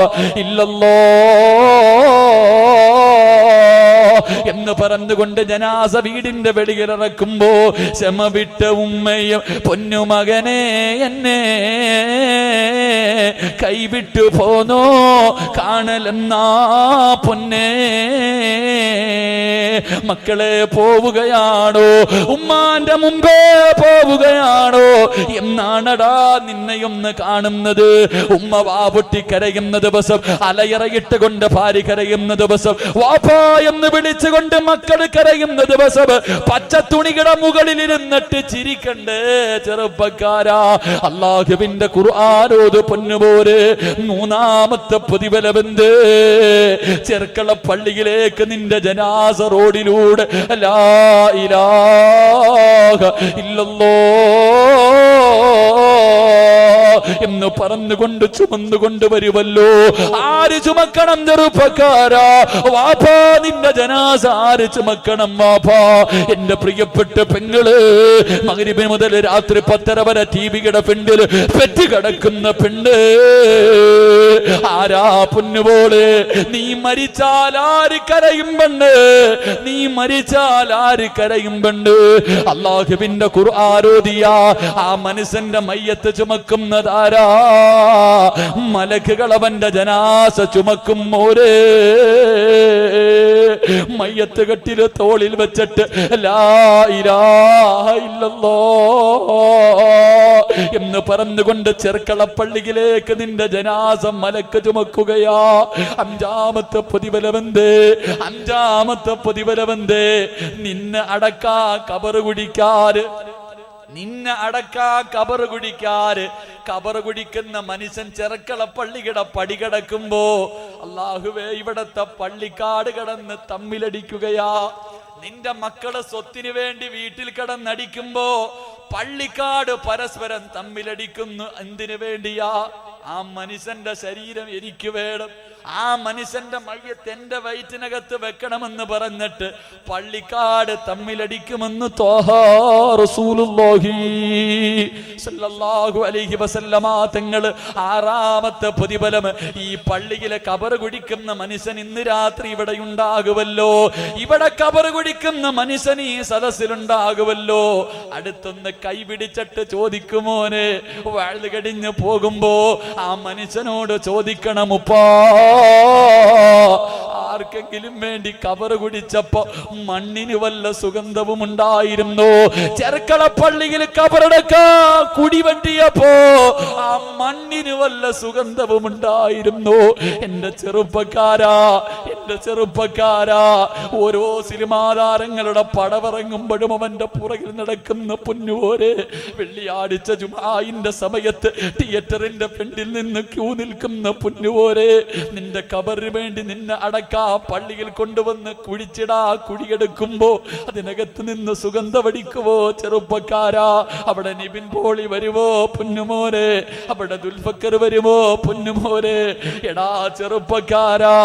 എന്ന് പറഞ്ഞുകൊണ്ട് ജനാസ വീടിന്റെ വെളിയിൽ ഇറക്കുമ്പോ ക്ഷമ വിട്ട ഉമ്മയും പൊന്നുമകനെ എന്നെ കൈവിട്ടു പോന്നോ കാണലെന്നാ പൊന്നേ. മക്കളെ പോവുകയാണോ, ഉമ്മാന്റെ മുമ്പേ പോവുകയാണോ എന്നാണടാ നിന്നെയൊന്ന് കാണുന്നത്. ഉമ്മ വാപൊട്ടി കരയുന്ന ദിവസം, അലയറയിട്ട് കൊണ്ട് ഭാര്യ കരയുന്ന ദിവസം, വാപ്പാ എന്ന് വിളിച്ചുകൊണ്ട് മക്കൾ കരയുന്ന ദിവസം, പച്ച തുണിയുടെ മുകളിൽ ഇരുന്നിട്ട് ചിരിക്കണ്ടേ ചെറുപ്പക്കാരാ. അല്ലാഹുവിന്റെ ഖുർആനോട് പൊന്നുപോരെ. മൂന്നാമത്തെ പ്രതിഫലമെന്ത്? ചെർക്കള പള്ളിയിലേക്ക് നിന്റെ ജനാസ റോഡിലൂടെ ലാ ഇലാഹ ഇല്ലല്ലാഹ് എന്ന് പറഞ്ഞുകൊണ്ട് ചുമന്നുകൊണ്ട് വരുമല്ലോ. ആര് ചുമക്കണം ചെറുപ്പക്കാരാ? വാപ്പാ, നിന്റെ ജനാസ ആര് ചുമക്കണം? വാപ്പാ. എന്റെ പ്രിയപ്പെട്ട പെങ്ങള്, മഗ്രിബ് മുതൽ രാത്രി 10:30 വരെ ടിവിയുടെ പെണ്ണിൽ പെറ്റ് കിടക്കുന്ന പെണ്ണ് ആരാ പൊന്നുപോലെ? നീ മരിച്ചാൽ ആര് കരയും പെണ്ണ്? നീ മരിച്ചാൽ ആര് കരയും പെണ്ണ്? അല്ലാഹുവിന്റെ ഖുർആനോദിയ ആ മനുഷ്യന്റെ മയ്യത്ത് ചുമക്കുന്നതാരാ? മലക്കുകൾ അവന്റെ ജനാസ ചുമക്കും. മോരേ, മയ്യത്ത് കെട്ടില് തോളിൽ വെച്ചിട്ട് ലാ ഇലാഹ ഇല്ലല്ലാഹ് എന്ന് പറഞ്ഞുകൊണ്ട് ചെർക്കളപ്പള്ളിയിലേക്ക് നിന്റെ ജനാസം മലക്ക് ചുമക്കുകയാ. അഞ്ചാമത്തെ പ്രതിഫലമെന്ത്? അഞ്ചാമത്തെ പ്രതിഫലമെന്ത്? നിന്നെ അടക്കാ കബറ് കുടിക്കാറ്, നിന്നെ അടക്കാ കബറ് കുടിക്കാറ്. കബറ് കുടിക്കുന്ന മനുഷ്യൻ ചെറുക്കളപ്പള്ളിയുടെ പടി കിടക്കുമ്പോ അല്ലാഹുവേ, ഇവിടത്തെ പള്ളിക്കാട് കിടന്ന് തമ്മിലടിക്കുകയാ. നിന്റെ മക്കള് സ്വത്തിന് വേണ്ടി വീട്ടിൽ കിടന്നടിക്കുമ്പോ പള്ളിക്കാട് പരസ്പരം തമ്മിലടിക്കുന്നു. എന്തിനു വേണ്ടിയാ? ആ മനുഷ്യന്റെ ശരീരം എനിക്ക് വേണം, ആ മനുഷ്യന്റെ മയ്യത്ത് എന്റെ വയറ്റിനകത്ത് വെക്കണമെന്ന് പറഞ്ഞിട്ട് പള്ളിക്കാട് തമ്മിലടിക്കുമെന്ന് ത്വാഹ റസൂലുള്ളാഹി സ്വല്ലല്ലാഹു അലൈഹി വസല്ലമ തങ്ങൾ ആറാമത്തെ പ്രതിഫലം ഈ പള്ളിയിലെ കബർ കുടിക്കുന്ന മനുഷ്യൻ ഇന്ന് രാത്രി ഇവിടെ ഉണ്ടാകുമല്ലോ, ഇവിടെ കബർ കുടിക്കുന്ന മനുഷ്യൻ ഈ സദസ്സിലുണ്ടാകുമല്ലോ. അടുത്തൊന്ന് കൈപിടിച്ചിട്ട് ചോദിക്കുമോനെ, വഅദ് കഴിഞ്ഞ് പോകുമ്പോ ആ മനുഷ്യനോട് ചോദിക്കണം, ഉപ്പാ ആർക്കെങ്കിലും വേണ്ടി കബർ കുടിച്ചപ്പോ മണ്ണിന് വല്ല സുഗന്ധവും ഉണ്ടായിരുന്നു? ചെർക്കളപ്പള്ളിയിൽ കബറടക്കാ കുടി വെട്ടിയപ്പോ ആ മണ്ണിന് വല്ല സുഗന്ധവും ഉണ്ടായിരുന്നു? എന്റെ ചെറുപ്പക്കാരാ, എന്റെ ചെറുപ്പക്കാരാ, ഓരോ സിനിമാ താരങ്ങളുടെ പടവിറങ്ങുമ്പോഴും അവന്റെ പുറകിൽ നടക്കുന്ന പൊന്നുപോരെ, വെള്ളിയാഴ്ച ജുമാഇന്റെ സമയത്ത് തിയേറ്ററിന്റെ ഫ്രണ്ടിൽ നിന്ന് ക്യൂ നിൽക്കുന്ന പൊന്നുപോരെ, നിന്റെ കബറിന് വേണ്ടി നിന്നെ അടക്കാ പള്ളിയിൽ കൊണ്ടുവന്ന് കുഴിച്ചിടാ കുഴിയെടുക്കുമ്പോ അതിനകത്ത് നിന്ന് സുഗന്ധമടിക്കുവോ? ചെറുപ്പക്കാരാ, അവിടെ നിബിൻ പോളി വരുമോ പൊന്നുമോനെ? അവിടെ ദുൽഫക്കർ വരുമോ പൊന്നുമോനെ? എടാ ചെറുപ്പക്കാരാ,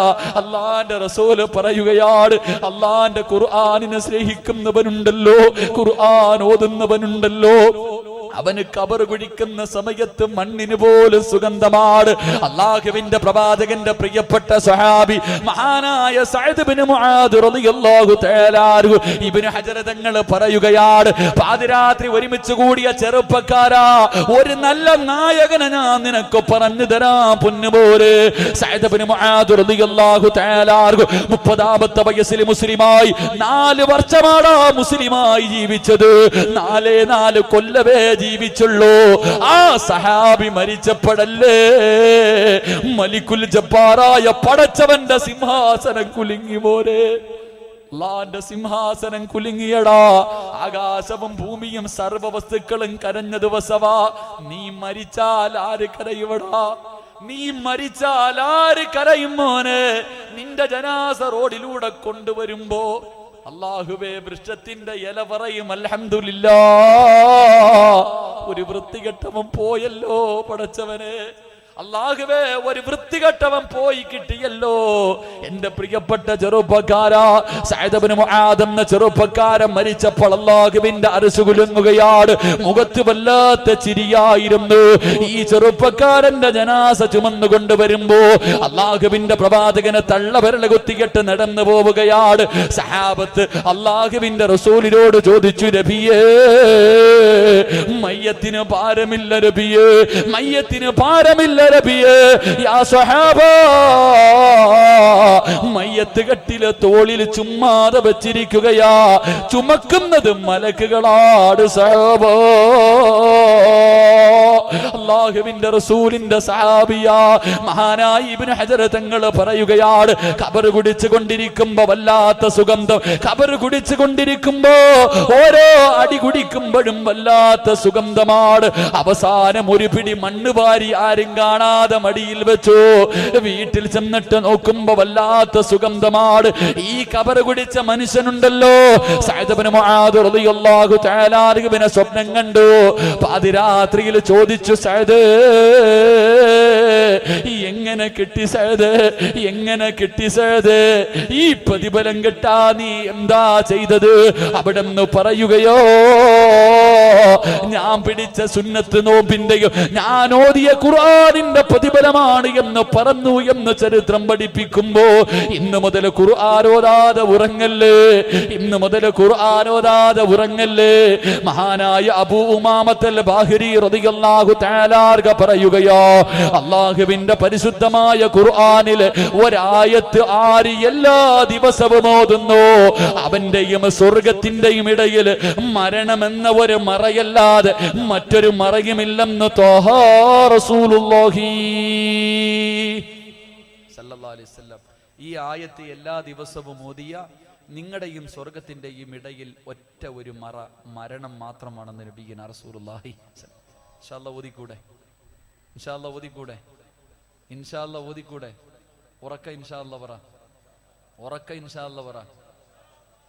അള്ളാന്റെ റസൂല് പറയുകയാണ്, അള്ളാന്റെ ഖുർആനിനെ സ്നേഹിക്കുന്നവനുണ്ടല്ലോ, ഖുർആൻ ഓതുന്നവനുണ്ടല്ലോ, അവന് കബർ കുഴിക്കുന്ന സമയത്ത് മണ്ണിന് പോലും സുഗന്ധമാണ്. അല്ലാഹുവിന്റെ പ്രവാചകന്റെ പ്രിയപ്പെട്ട സ്വഹാബി മഹാനായ സഅദ് ഇബ്നു മുആദ് റളിയല്ലാഹു തആല അൻഹു ഇബ്നു ഹജർ തങ്ങൾ പറയുകയാണ്, പാതിരാത്രി ഒരുമിച്ച് കൂടിയ ചെറുപ്പക്കാരാ, ഒരു നല്ല നായകനെ ഞാൻ നിനക്ക് പറഞ്ഞു തരാം പൊന്നുപോലെ. സഅദ് ഇബ്നു മുആദ് റളിയല്ലാഹു തആല അൻഹു 30ാമത്തെ വയസ്സിൽ മുസ്ലിമായി 4 വർഷമാണ് മുസ്ലിമായി ജീവിച്ചത്. 4 കൊല്ലവേ ജീവിച്ചുള്ളൂ. ആ സഹാബി മരിച്ചപ്പോഴല്ലേ മലിക്കുൽ ജബ്ബാറായ പടച്ചവന്റെ സിംഹാസനം കുലുങ്ങി പോരെ. അല്ലാഹുവിന്റെ സിംഹാസനം കുലുങ്ങിയടാ. ആകാശവും ഭൂമിയും സർവ്വ വസ്തുക്കളും കരഞ്ഞ ദിവസവാ. നീ മരിച്ചാൽ ആര് കരയുവടാ? നീ മരിച്ചാൽ ആര് കരയും മോനെ? നിന്റെ ജനാസ റോഡിലൂടെ കൊണ്ടുവരുമ്പോ അല്ലാഹുവേ വൃക്ഷത്തിന്റെ ഇല പറയും അൽഹംദുലില്ലാഹ്, ഒരു വൃത്തികെട്ടവൻ പോയല്ലോ പടച്ചവനെ. അല്ലാഹുവേ ഒരു വൃത്തികെട്ടവൻ പോയി കിട്ടിയല്ലോ. എന്റെ പ്രിയപ്പെട്ട ചെറുപ്പക്കാരാ, സഅദ് ഇബ്നു മുആദ് എന്ന ചെറുപ്പക്കാരൻ മരിച്ചപ്പോൾ അല്ലാഹുവിന്റെ അർശ് കുലുങ്ങുകയാണ്. മുഖത്ത് വല്ലാത്ത ചിരിയായിരുന്നു. ഈ ചെറുപ്പക്കാരന്റെ ജനാസ ചുമന്നുകൊണ്ട് വരുമ്പോ അല്ലാഹുവിന്റെ പ്രവാചകനെ തള്ളവിരൽ കുത്തിക്കെട്ട് നടന്നു പോവുകയാണ്. സഹാബത്ത് അല്ലാഹുവിന്റെ റസൂലിനോട് ചോദിച്ചു, നബിയേ മയ്യത്തിന് ഭാരമില്ല നബിയേ, മയ്യത്തിന് ഭാരമില്ല നബിയേ. യാ സ്വഹാബാ, മയ്യത്ത് കെട്ടിലെ തോളിൽ ചുമ്മാതെ വെച്ചിരിക്കുകയാ, ചുമക്കുന്നത് മലക്കുകളാണ് സഹാബാ. അല്ലാഹുവിന്റെ റസൂലിന്റെ സഹാബിയാ മഹാനായ ഇബ്നു ഹജർ തങ്ങൾ പറയുകയാണ്, ഖബർ കുടിച്ചു കൊണ്ടിരിക്കുമ്പോ വല്ലാത്ത സുഗന്ധം, ഖബർ കുടിച്ചു കൊണ്ടിരിക്കുമ്പോ ഓരോ അടി കുടിക്കുമ്പോഴും വല്ലാത്ത സുഗന്ധമാണ്. അവസാനം ഒരു പിടി മണ്ണ് വാരി ആരും കാണാതെ മടിയിൽ വെച്ചു. വീട്ടിൽ ചെന്നിട്ട് നോക്കുമ്പോ വല്ലാത്ത സുഗന്ധമാണ്. ഈ ഖബർ കുടിച്ച മനുഷ്യനുണ്ടല്ലോ, സഅദ് ഇബ്നു മുആദ് റളിയല്ലാഹു തആല അൻഹുവിനെ സ്വപ്നം കണ്ടു. പാതിരാത്രിയിൽ ചോദിച്ചു, സഅദ് എങ്ങനെ കിട്ടി സഅദ്, എങ്ങനെ കിട്ടി സഅദ്? ഈ പ്രതിഫലം കിട്ടാ നീ എന്താ ചെയ്തത്? അവിടെന്ന് പറയുകയോ, ഞാൻ പിടിച്ച സുന്നത്ത് നോമ്പിന്റെയും ഞാൻ ഓതിയ ഖുർആനിന്റെ പ്രതിഫലമാണ് എന്ന് പറഞ്ഞു എന്ന് ചരിത്രം പഠിപ്പിക്കുമ്പോ ഇന്ന് മുതൽ ഖുർആൻ ഓതാതെ ഉറങ്ങല്ലേ, ഇന്ന് മുതൽ ഖുർആൻ ഓതാതെ ഉറങ്ങല്ലേ. മഹാനായ അബൂ ഉമാമത്തുൽ ബാഹിരി റളിയല്ലാഹു തആല പറയുകയോ, അല്ലാഹുവിന്റെ പരിശുദ്ധമായ ഖുർആനിൽ ഒരായത്ത് ആര് എല്ലാ ദിവസവും ഓതുന്നു അവന്റെയും സ്വർഗത്തിന്റെയും ഇടയിൽ മരണമെന്ന ഒരു മറയല്ലാതെ മറ്റൊരു മറയുമില്ലെന്ന് ത്വാഹ റസൂലുള്ളാഹി സല്ലല്ലാഹു അലൈഹി വസല്ലം. ഈ ആയത്ത് എല്ലാ ദിവസവും ഓതിയ നിങ്ങളുടെയും സ്വർഗത്തിന്റെയും ഇടയിൽ ഒറ്റ ഒരു മരണം മാത്രമാണെന്ന് നബിയുന റസൂലുള്ളാഹി. ഇൻഷാ അല്ലാഹ് ഓതിക്കൂടെ? ഇൻഷാ അല്ലാഹ് ഓതിക്കൂടെ? ഇൻഷാ അല്ലാഹ് ഓതിക്കൂടെ? ഉറക്ക ഇൻഷാ അല്ലാഹ് പറ, ഉറക്ക ഇൻഷാ അല്ലാഹ് പറ.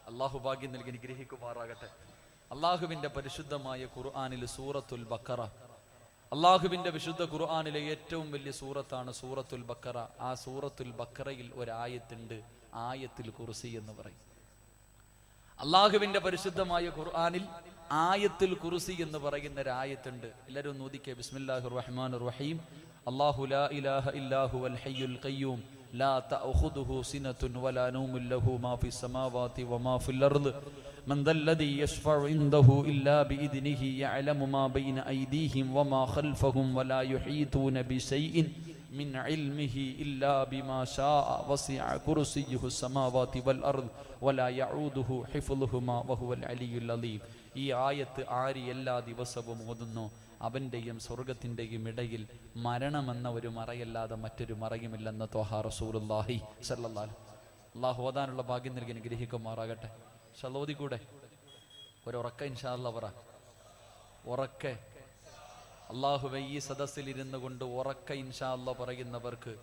അല്ലാഹു ഭാഗ്യം നൽകി അനുഗ്രഹിക്കുമാറാകട്ടെ. അല്ലാഹുവിന്റെ പരിശുദ്ധമായ ഖുർആനിൽ സൂറത്തുൽ ബഖറ അള്ളാഹുവിന്റെ വിശുദ്ധ ഖുർആനിലെ ഏറ്റവും വലിയ സൂറത്താണ് സൂറത്തുൽ ബക്കറ. ആ സൂറത്തുൽ ബക്കറയിൽ ഒരായത്തുണ്ട്, ആയത്തുൽ കുർസി എന്ന് പറയും. അള്ളാഹുവിന്റെ പരിശുദ്ധമായ ഖുർആനിൽ ആയത്തുൽ കുർസി എന്ന് പറയുന്ന ഒരായത്തുണ്ട്. എല്ലാവരും ഒന്ന് ഓദിക്കേ. ബിസ്മില്ലാഹിർ റഹ്മാനിർ റഹീം. അല്ലാഹു ലാ ഇലാഹ ഇല്ലാ ഹുവൽ ഹയ്യുൽ ഖയ്യൂം ലാ തഅഖുദുഹു സിനത്തുൻ വലാ നൗമുൻ ലഹു മാ ഫിസ് സമാവാതി വമാ ഫിൽ അർദ് من ذا الذي يشفع عنده إلا بإذنه يعلم ما بين أيديهم وما خلفهم ولا يحيطون بشيء من علمه إلا بما شاء وسع كرسيه السماوات والأرض ولا يعوده حفظهما وهو العلي العظيم. ഈ ആയത്ത് ആര് എല്ലാ ദിവസവും ഓതുന്നു അവൻ്റെയും സ്വർഗത്തിൻ്റെയും ഇടയിൽ മരണമെന്ന ഒരു മറയല്ലാതെ മറ്റൊരു മറയുമില്ലെന്ന് ത്വഹ റസൂലുള്ളാഹി സ്വല്ലല്ലാഹു അലൈഹി വസല്ലം. അല്ലാഹു ഓതാനുള്ള ഭാഗ്യം നൽകി അനുഗ്രഹിക്കുമാറാകട്ടെ. ഷലോദി കൂടെ ഒരുറക്ക ഇൻഷാ അല്ലാഹ് പറ. ഉറക്കെ അല്ലാഹുവേ ഈ സദസ്സിൽ ഇരുന്നു കൊണ്ട് ഉറക്ക ഇൻഷാ അല്ലാഹ് പറയുന്നവർക്ക്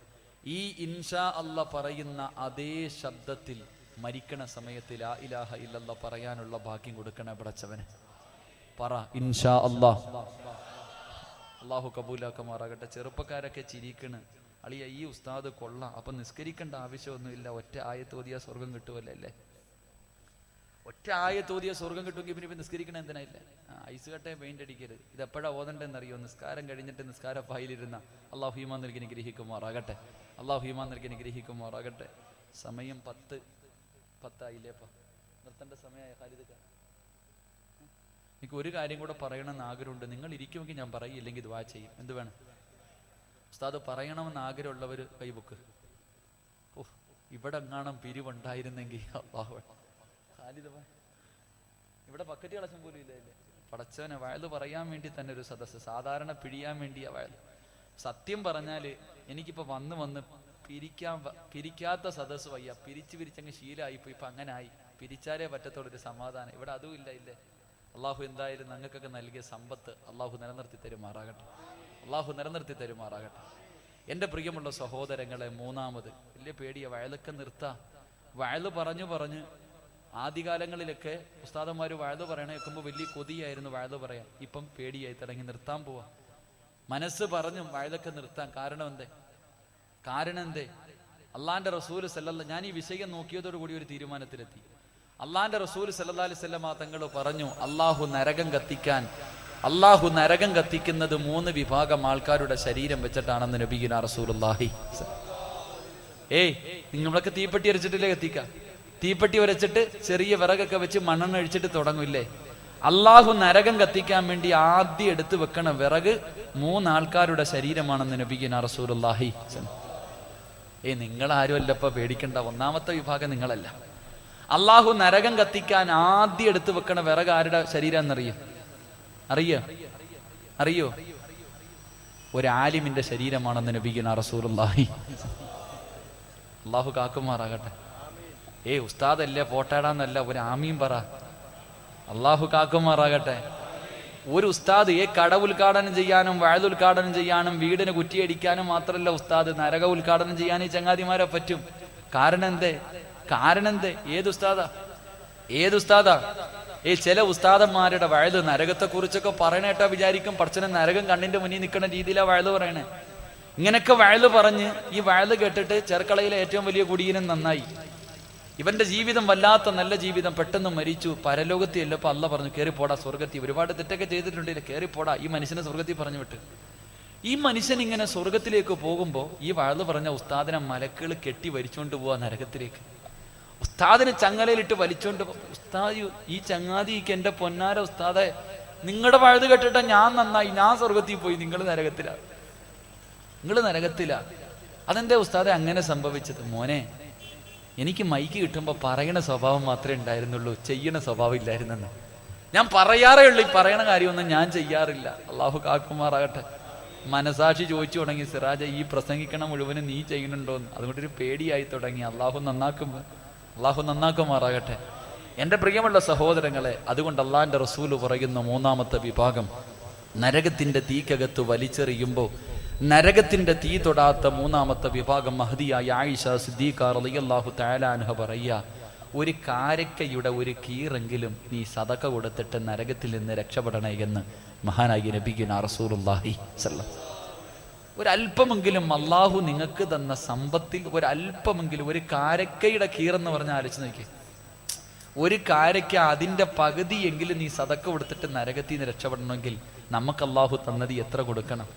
ഈ ഇൻഷാ അല്ലാഹ് പറയുന്ന അതേ ശബ്ദത്തിൽ മരിക്കണ സമയത്ത് ലാ ഇലാഹ ഇല്ലല്ലാഹ് പറയാനുള്ള ഭാഗ്യം കൊടുക്കണേ പടച്ചവനെ. പറ ഇൻഷാ അല്ലാഹ്. അല്ലാഹു കബൂലാക്കുമാറാകട്ടെ. ചെറുപ്പക്കാരൊക്കെ ചിരിക്കണ്, അളിയ ഈ ഉസ്താദ് കൊള്ളാം, അപ്പൊ നിസ്കരിക്കേണ്ട ആവശ്യമൊന്നുമില്ല, ഒറ്റ ആയത്ത് ഓതിയാ സ്വർഗം കിട്ടുമല്ലേ അല്ലേ? ഒറ്റ ആയത്ത് ഓതിയാ സ്വർഗം കിട്ടുമെങ്കിൽ പിന്നെ നിസ്കരിക്കണ എന്തിനായില്ല? ഐസ് കട്ടയെ പെയിന്റ് അടിക്കരുത്. ഇതെപ്പോഴാ ഓതണ്ടെന്നറിയോ? നിസ്കാരം കഴിഞ്ഞിട്ട് നിസ്കാര ഫയലിരുന്ന. അള്ളാഹു ഈമാൻ നൽകി അനുഗ്രഹിക്കുമാറാകട്ടെ. അള്ളാഹു ഈമാൻ നൽകി അനുഗ്രഹിക്കുമാറാകട്ടെ. സമയം 10:10 നിർത്തേണ്ട സമയമായ ഖാലിദ്. എനിക്ക് ഒരു കാര്യം കൂടെ പറയണമെന്ന് ആഗ്രഹമുണ്ട്. നിങ്ങൾ ഇരിക്കുമെങ്കിൽ ഞാൻ പറയില്ലെങ്കിൽ ദുആ ചെയ്യും. എന്ത് വേണം ഉസ്താദ്? പറയണമെന്ന് ആഗ്രഹമുള്ളവർ കൈബുക്ക്. ഓ, ഇവിടെ എങ്ങാണം പിരിവുണ്ടായിരുന്നെങ്കിൽ അല്ലാഹു. ഇവിടെ ബക്കറ്റ് കളശം പോലും ഇല്ലേ? പടച്ചവനെ, വയല് പറയാൻ വേണ്ടി തന്നെ ഒരു സദസ്സ്, സാധാരണ പിഴിയാൻ വേണ്ടിയാ വയല്. സത്യം പറഞ്ഞാല് എനിക്കിപ്പോ വന്ന് പിരിക്കാത്ത സദസ്സ് വയ്യ. പിരിച്ചങ്ങ് ശീലമായിപ്പോ. ഇപ്പൊ അങ്ങനെ ആയി, പിരിച്ചാലേ പറ്റത്തുള്ളൊരു സമാധാനം. ഇവിടെ അതും ഇല്ല. അള്ളാഹു എന്തായാലും ഞങ്ങൾക്കൊക്കെ നൽകിയ സമ്പത്ത് അള്ളാഹു നിലനിർത്തി തരുമാറാകട്ടെ. അള്ളാഹു നിലനിർത്തി തരുമാറാകട്ടെ. എൻ്റെ പ്രിയമുള്ള സഹോദരങ്ങളെ, മൂന്നാമത് വലിയ പേടിയ വയലൊക്കെ നിർത്താം. വയല് പറഞ്ഞു ആദ്യകാലങ്ങളിലൊക്കെ ഉസ്താദന്മാർ വയല് പറയണ കേൾക്കുമ്പോൾ വലിയ കൊതിയായിരുന്നു വയല് പറയാൻ. ഇപ്പം പേടിയായി തുടങ്ങി. നിർത്താൻ പോവാ. മനസ്സ് പറഞ്ഞും വയലൊക്കെ നിർത്താൻ. കാരണം എന്തേ? അള്ളാന്റെ റസൂൽ സല്ലല്ലാഹു, ഞാൻ ഈ വിഷയം നോക്കിയതോടുകൂടി ഒരു തീരുമാനത്തിലെത്തി. അള്ളാന്റെ റസൂൽ സല്ലല്ലാഹു അലൈഹി വസല്ലം തങ്ങൾ പറഞ്ഞു, അള്ളാഹു നരകം കത്തിക്കുന്നത് 3 വിഭാഗം ആൾക്കാരുടെ ശരീരം വെച്ചിട്ടാണെന്ന് നബിയുനാ റസൂലുള്ളാഹി. നിങ്ങളൊക്കെ തീപ്പെട്ടി അരച്ചിട്ടില്ലേ കത്തിക്ക? തീപ്പെട്ടി വരച്ചിട്ട് ചെറിയ വിറകൊക്കെ വെച്ച് മണ്ണെണ്ണ ഒഴിച്ചിട്ട് തുടങ്ങില്ലേ? അള്ളാഹു നരകം കത്തിക്കാൻ വേണ്ടി ആദ്യം എടുത്തു വെക്കണ വിറക് 3 ആൾക്കാരുടെ ശരീരമാണെന്ന് നബിയുനാ റസൂലുള്ളാഹി. നിങ്ങളാരും അല്ലപ്പ പേടിക്കണ്ട. 1ാമത്തെ വിഭാഗം നിങ്ങളല്ല. അള്ളാഹു നരകം കത്തിക്കാൻ ആദ്യം എടുത്തു വെക്കണ വിറക് ആരുടെ ശരീരം അറിയോ? ഒരു ആലിമിന്റെ ശരീരമാണെന്ന് നബിയുനാ റസൂലുള്ളാഹി. അള്ളാഹു കാക്കുമാറാകട്ടെ. ഉസ്താദല്ലേ പോട്ടാടാന്നല്ല, ഒരു ആമീൻ പറ. അള്ളാഹു കാക്കുമാറാകട്ടെ. ഒരു ഉസ്താദ് കട ഉദ്ഘാടനം ചെയ്യാനും വയൽ ഉദ്ഘാടനം ചെയ്യാനും വീടിന് കുറ്റിയടിക്കാനും മാത്രമല്ല ഉസ്താദ്, നരക ഉദ്ഘാടനം ചെയ്യാൻ ഈ ചങ്ങാതിമാരെ പറ്റും. കാരണം എന്തേ? ഏതുസ്താദാ? ചില ഉസ്താദന്മാരുടെ വയല് നരകത്തെ കുറിച്ചൊക്കെ പറയണേട്ടാ വിചാരിക്കും പടച്ചനെ നരകം കണ്ണിന്റെ മുന്നിൽ നിൽക്കുന്ന രീതിയിലാ വയല് പറയണേ. ഇങ്ങനൊക്കെ വയല് പറഞ്ഞ് ഈ വയല് കേട്ടിട്ട് ചെറുക്കളയിലെ ഏറ്റവും വലിയ കുടിയനും നന്നായി. ഇവന്റെ ജീവിതം വല്ലാത്ത നല്ല ജീവിതം, പെട്ടെന്ന് മരിച്ചു. പരലോകത്തി അല്ലപ്പോ അല്ല പറഞ്ഞു കയറിപ്പോടാ സ്വർഗത്തി. ഒരുപാട് തെറ്റൊക്കെ ചെയ്തിട്ടുണ്ടെങ്കിൽ കയറിപ്പോടാ. ഈ മനുഷ്യനെ സ്വർഗത്തിൽ പറഞ്ഞു വിട്ട്. ഈ മനുഷ്യൻ ഇങ്ങനെ സ്വർഗത്തിലേക്ക് പോകുമ്പോ ഈ വയല് പറഞ്ഞ ഉസ്താദിനെ മലക്കുകൾ കെട്ടി വലിച്ചോണ്ട് പോവാ നരകത്തിലേക്ക്. ഉസ്താദിനെ ചങ്ങലയിലിട്ട് വലിച്ചോണ്ട് ഉസ്താദ്, ഈ ചങ്ങാതിക്ക് എന്റെ പൊന്നാര ഉസ്താദെ, നിങ്ങളുടെ വഴുത് കേട്ടിട്ടാ ഞാൻ നന്നായി, ഞാൻ സ്വർഗത്തിൽ പോയി, നിങ്ങൾ നരകത്തിലാ. അതെന്റെ ഉസ്താദെ അങ്ങനെ സംഭവിച്ചത്? മോനെ, എനിക്ക് മൈക്ക് കിട്ടുമ്പോ പറയണ സ്വഭാവം മാത്രമേ ഉണ്ടായിരുന്നുള്ളൂ, ചെയ്യണ സ്വഭാവം ഇല്ലായിരുന്നെന്ന്. ഞാൻ പറയാറേ ഉള്ളൂ, ഈ പറയണ കാര്യമൊന്നും ഞാൻ ചെയ്യാറില്ല. അള്ളാഹു കാക്കുമാറാകട്ടെ. മനസാക്ഷി ചോദിച്ചു തുടങ്ങി, സിറാജ ഈ പ്രസംഗിക്കണ മുഴുവനും നീ ചെയ്യുന്നുണ്ടോന്ന്. അതുകൊണ്ടൊരു പേടിയായി തുടങ്ങി. അള്ളാഹു നന്നാക്കുമാറാകട്ടെ. എൻ്റെ പ്രിയമുള്ള സഹോദരങ്ങളെ, അതുകൊണ്ട് അള്ളാഹിന്റെ റസൂല് പറയുന്ന 3ാമത്തെ വിഭാഗം, നരകത്തിന്റെ തീക്കകത്ത് വലിച്ചെറിയുമ്പോൾ നരകത്തിന്റെ തീ തൊടാത്ത 3ാമത്തെ വിഭാഗം മഹദിയായ ആയിഷ സിദ്ദീഖ റളിയല്ലാഹു തആല അൻഹ പറയുക, ഒരു കാരക്കയുടെ ഒരു കീറെങ്കിലും നീ സദക്ക കൊടുത്തിട്ട് നരകത്തിൽ നിന്ന് രക്ഷപ്പെടണേ എന്ന് മഹാനായി നബിയുനാ റസൂലുള്ളാഹി സ്വല്ലല്ലാഹു. ഒരല്പമെങ്കിലും അള്ളാഹു നിങ്ങൾക്ക് തന്ന സമ്പത്തിൽ ഒരല്പമെങ്കിലും, ഒരു കാരക്കയുടെ കീറെന്ന് പറഞ്ഞാൽ ആലോചിച്ച് നോക്കി, ഒരു കാരക്ക അതിൻ്റെ പകുതിയെങ്കിലും നീ സദക്ക കൊടുത്തിട്ട് നരകത്തിൽ നിന്ന് രക്ഷപ്പെടണമെങ്കിൽ നമുക്ക് അള്ളാഹു തന്നത് എത്ര കൊടുക്കണം?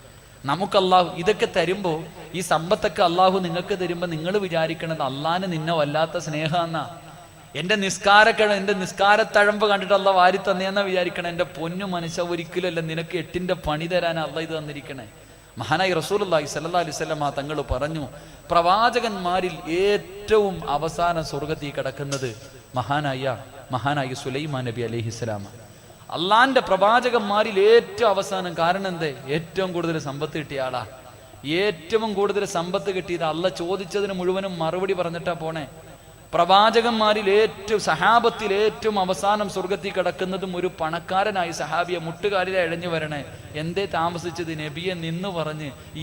നമുക്ക് അള്ളാഹു ഇതൊക്കെ തരുമ്പോൾ, ഈ സമ്പത്തൊക്കെ അള്ളാഹു നിങ്ങൾക്ക് തരുമ്പോൾ നിങ്ങൾ വിചാരിക്കണത് അള്ളാഹിന് നിന്നെ വല്ലാത്ത സ്നേഹമെന്നാ. എൻ്റെ നിസ്കാരത്തഴമ്പ് കണ്ടിട്ട് അള്ളാഹ് വാരി തന്നെയെന്നാ വിചാരിക്കണേ. എൻ്റെ പൊന്നു മനുഷ്യ, ഒരിക്കലല്ല, നിനക്ക് 8ന്റെ പണി തരാനാ അള്ളാഹ് ഇത് തന്നിരിക്കണേ. മഹാനായി റസൂലുള്ളാഹി സ്വല്ലല്ലാഹു അലൈഹി വസല്ലം തങ്ങൾ പറഞ്ഞു, പ്രവാചകന്മാരിൽ ഏറ്റവും അവസാനം സ്വർഗത്തിൽ കിടക്കുന്നത് മഹാനായ സുലൈമാൻ നബി അലൈഹിസ്സലാം. അള്ളാന്റെ പ്രവാചകന്മാരിൽ ഏറ്റവും അവസാനം. കാരണം എന്തേ? ഏറ്റവും കൂടുതൽ സമ്പത്ത് കിട്ടിയ ആളാ. ഏറ്റവും കൂടുതൽ സമ്പത്ത് കിട്ടിയത് അള്ള ചോദിച്ചതിന് മുഴുവനും മറുപടി പറഞ്ഞിട്ടാ പോണേ. പ്രവാചകന്മാരിൽ സഹാബത്തിൽ ഏറ്റവും അവസാനം സ്വർഗത്തിൽ കിടക്കുന്നതും ഒരു പണക്കാരനായി സഹാബിയെ മുട്ടുകാലിലെ ഇഴഞ്ഞു വരണേ. എന്തേ താമസിച്ചത്? നബിയെ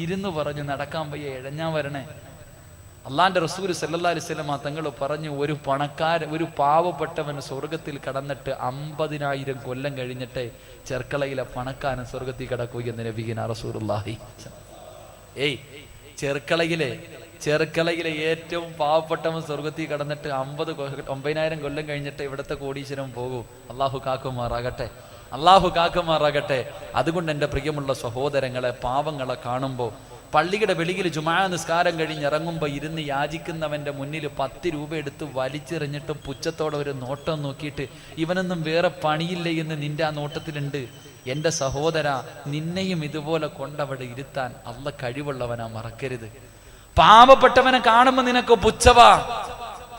ഇരുന്ന് പറഞ്ഞ് നടക്കാൻ വയ്യ, ഇഴഞ്ഞാ വരണേ. അള്ളാന്റെ റസൂൽ സല്ലല്ലാഹു അലൈഹി വസല്ലം തങ്ങൾ പറഞ്ഞു, ഒരു പാവപ്പെട്ടവൻ സ്വർഗത്തിൽ കടന്നിട്ട് 50,000 കൊല്ലം കഴിഞ്ഞിട്ട് ചെർക്കളയിലെ പണക്കാരൻ സ്വർഗത്തിൽ കിടക്കുകയെന്ന് നബിയുനാ റസൂലുള്ളാഹി. ചെർക്കളയിലെ ഏറ്റവും പാവപ്പെട്ടവൻ സ്വർഗത്തിൽ കടന്നിട്ട് 50,000 കൊല്ലം കഴിഞ്ഞിട്ട് ഇവിടുത്തെ കോടീശ്വരം പോകും. അള്ളാഹു കാക്കുമാറാകട്ടെ. അതുകൊണ്ട് എൻ്റെ പ്രിയമുള്ള സഹോദരങ്ങളെ, പാവങ്ങളെ കാണുമ്പോൾ, പള്ളിയുടെ വെളിയിൽ ജുമാ നിസ്കാരം കഴിഞ്ഞിറങ്ങുമ്പോൾ ഇരുന്ന് യാചിക്കുന്നവൻ്റെ മുന്നിൽ 10 രൂപ എടുത്ത് വലിച്ചെറിഞ്ഞിട്ട് പുച്ഛത്തോടെ ഒരു നോട്ടം നോക്കിയിട്ട് ഇവനൊന്നും വേറെ പണിയില്ലേ എന്ന് നിന്റെ ആ നോട്ടത്തിലുണ്ട്. എൻ്റെ സഹോദര, നിന്നെയും ഇതുപോലെ കൊണ്ടവിടെ ഇരുത്താൻ അള്ളാഹ് കഴിവുള്ളവനാ, മറക്കരുത്. പാവപ്പെട്ടവനെ കാണുമ്പോൾ നിനക്ക് പുച്ഛവാ.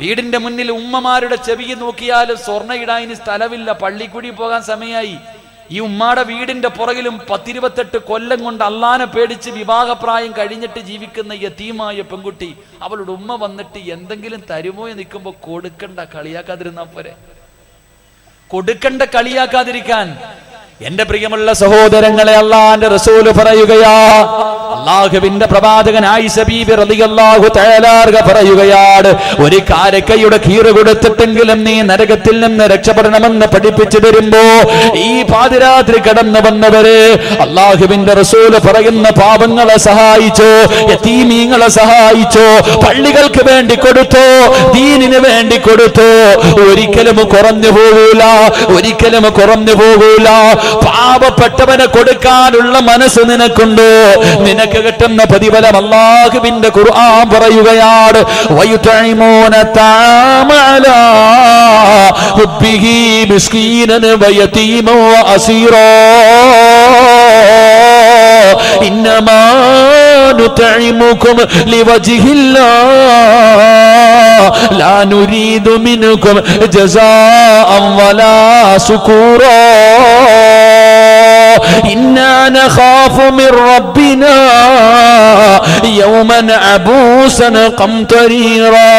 വീടിന്റെ മുന്നിൽ ഉമ്മമാരുടെ ചെവി നോക്കിയാലും സ്വർണ്ണയിടാൻ സ്ഥലമില്ല, പള്ളിക്കൂടി പോകാൻ സമയമായി. ഈ ഉമ്മാടെ വീടിന്റെ പുറകിലും 10-28 കൊല്ലം കൊണ്ട് അള്ളാനെ പേടിച്ച് വിവാഹപ്രായം കഴിഞ്ഞിട്ട് ജീവിക്കുന്ന യതീമായ പെൺകുട്ടി, അവളുടെ ഉമ്മ വന്നിട്ട് എന്തെങ്കിലും തരുമോ എന്ന് നിൽക്കുമ്പോ കളിയാക്കാതിരിക്കാൻ. എന്റെ പ്രിയമുള്ള സഹോദരങ്ങളെ, അള്ളാന്റെ റസൂല് പറയുകയാ, അള്ളാഹുവിന്റെ പ്രവാചകൻ ആയിഷ ബീബി റളിയല്ലാഹു തആല പറയുകയാണ്, ഒരു കാരക്കയുടെ കീറ് കൊടുത്തിട്ടെങ്കിലും നീ നരകത്തിൽ നിന്ന് രക്ഷപ്പെടണമെന്ന് പഠിപ്പിച്ചു തരുമ്പോ, ഈ പാതിരാത്രി കടന്നു വന്നവര് അള്ളാഹുവിന്റെ റസൂല് പറയുന്ന പാവങ്ങളെ സഹായിച്ചോ, യതീമീങ്ങളെ സഹായിച്ചോ, പള്ളികൾക്ക് വേണ്ടി കൊടുത്തോ, ദീനിന് വേണ്ടി കൊടുത്തോ, ഒരിക്കലും കുറഞ്ഞു പോകൂല. പാവപ്പെട്ടവനെ കൊടുക്കാനുള്ള മനസ്സ് നിനക്കുണ്ടോ? നിനക്ക് കിട്ടുന്ന പ്രതിഫലം അല്ലാഹുവിന്റെ ഖുർആൻ പറയുകയാണ്, വയുതഇമൂന തഅമല ഹുബ്ബിഹി മിസ്കീനൻ വയതീമൻ വഅസീറാ ഇന്നമാ നുതഇമുകും ലിവജ്ഹില്ലാഹ് ലാ നുരീദു മിൻകും ജസാഅൻ വലാ ശുകൂറാ إنا نخاف من ربنا يوما عبوسا قمطريرا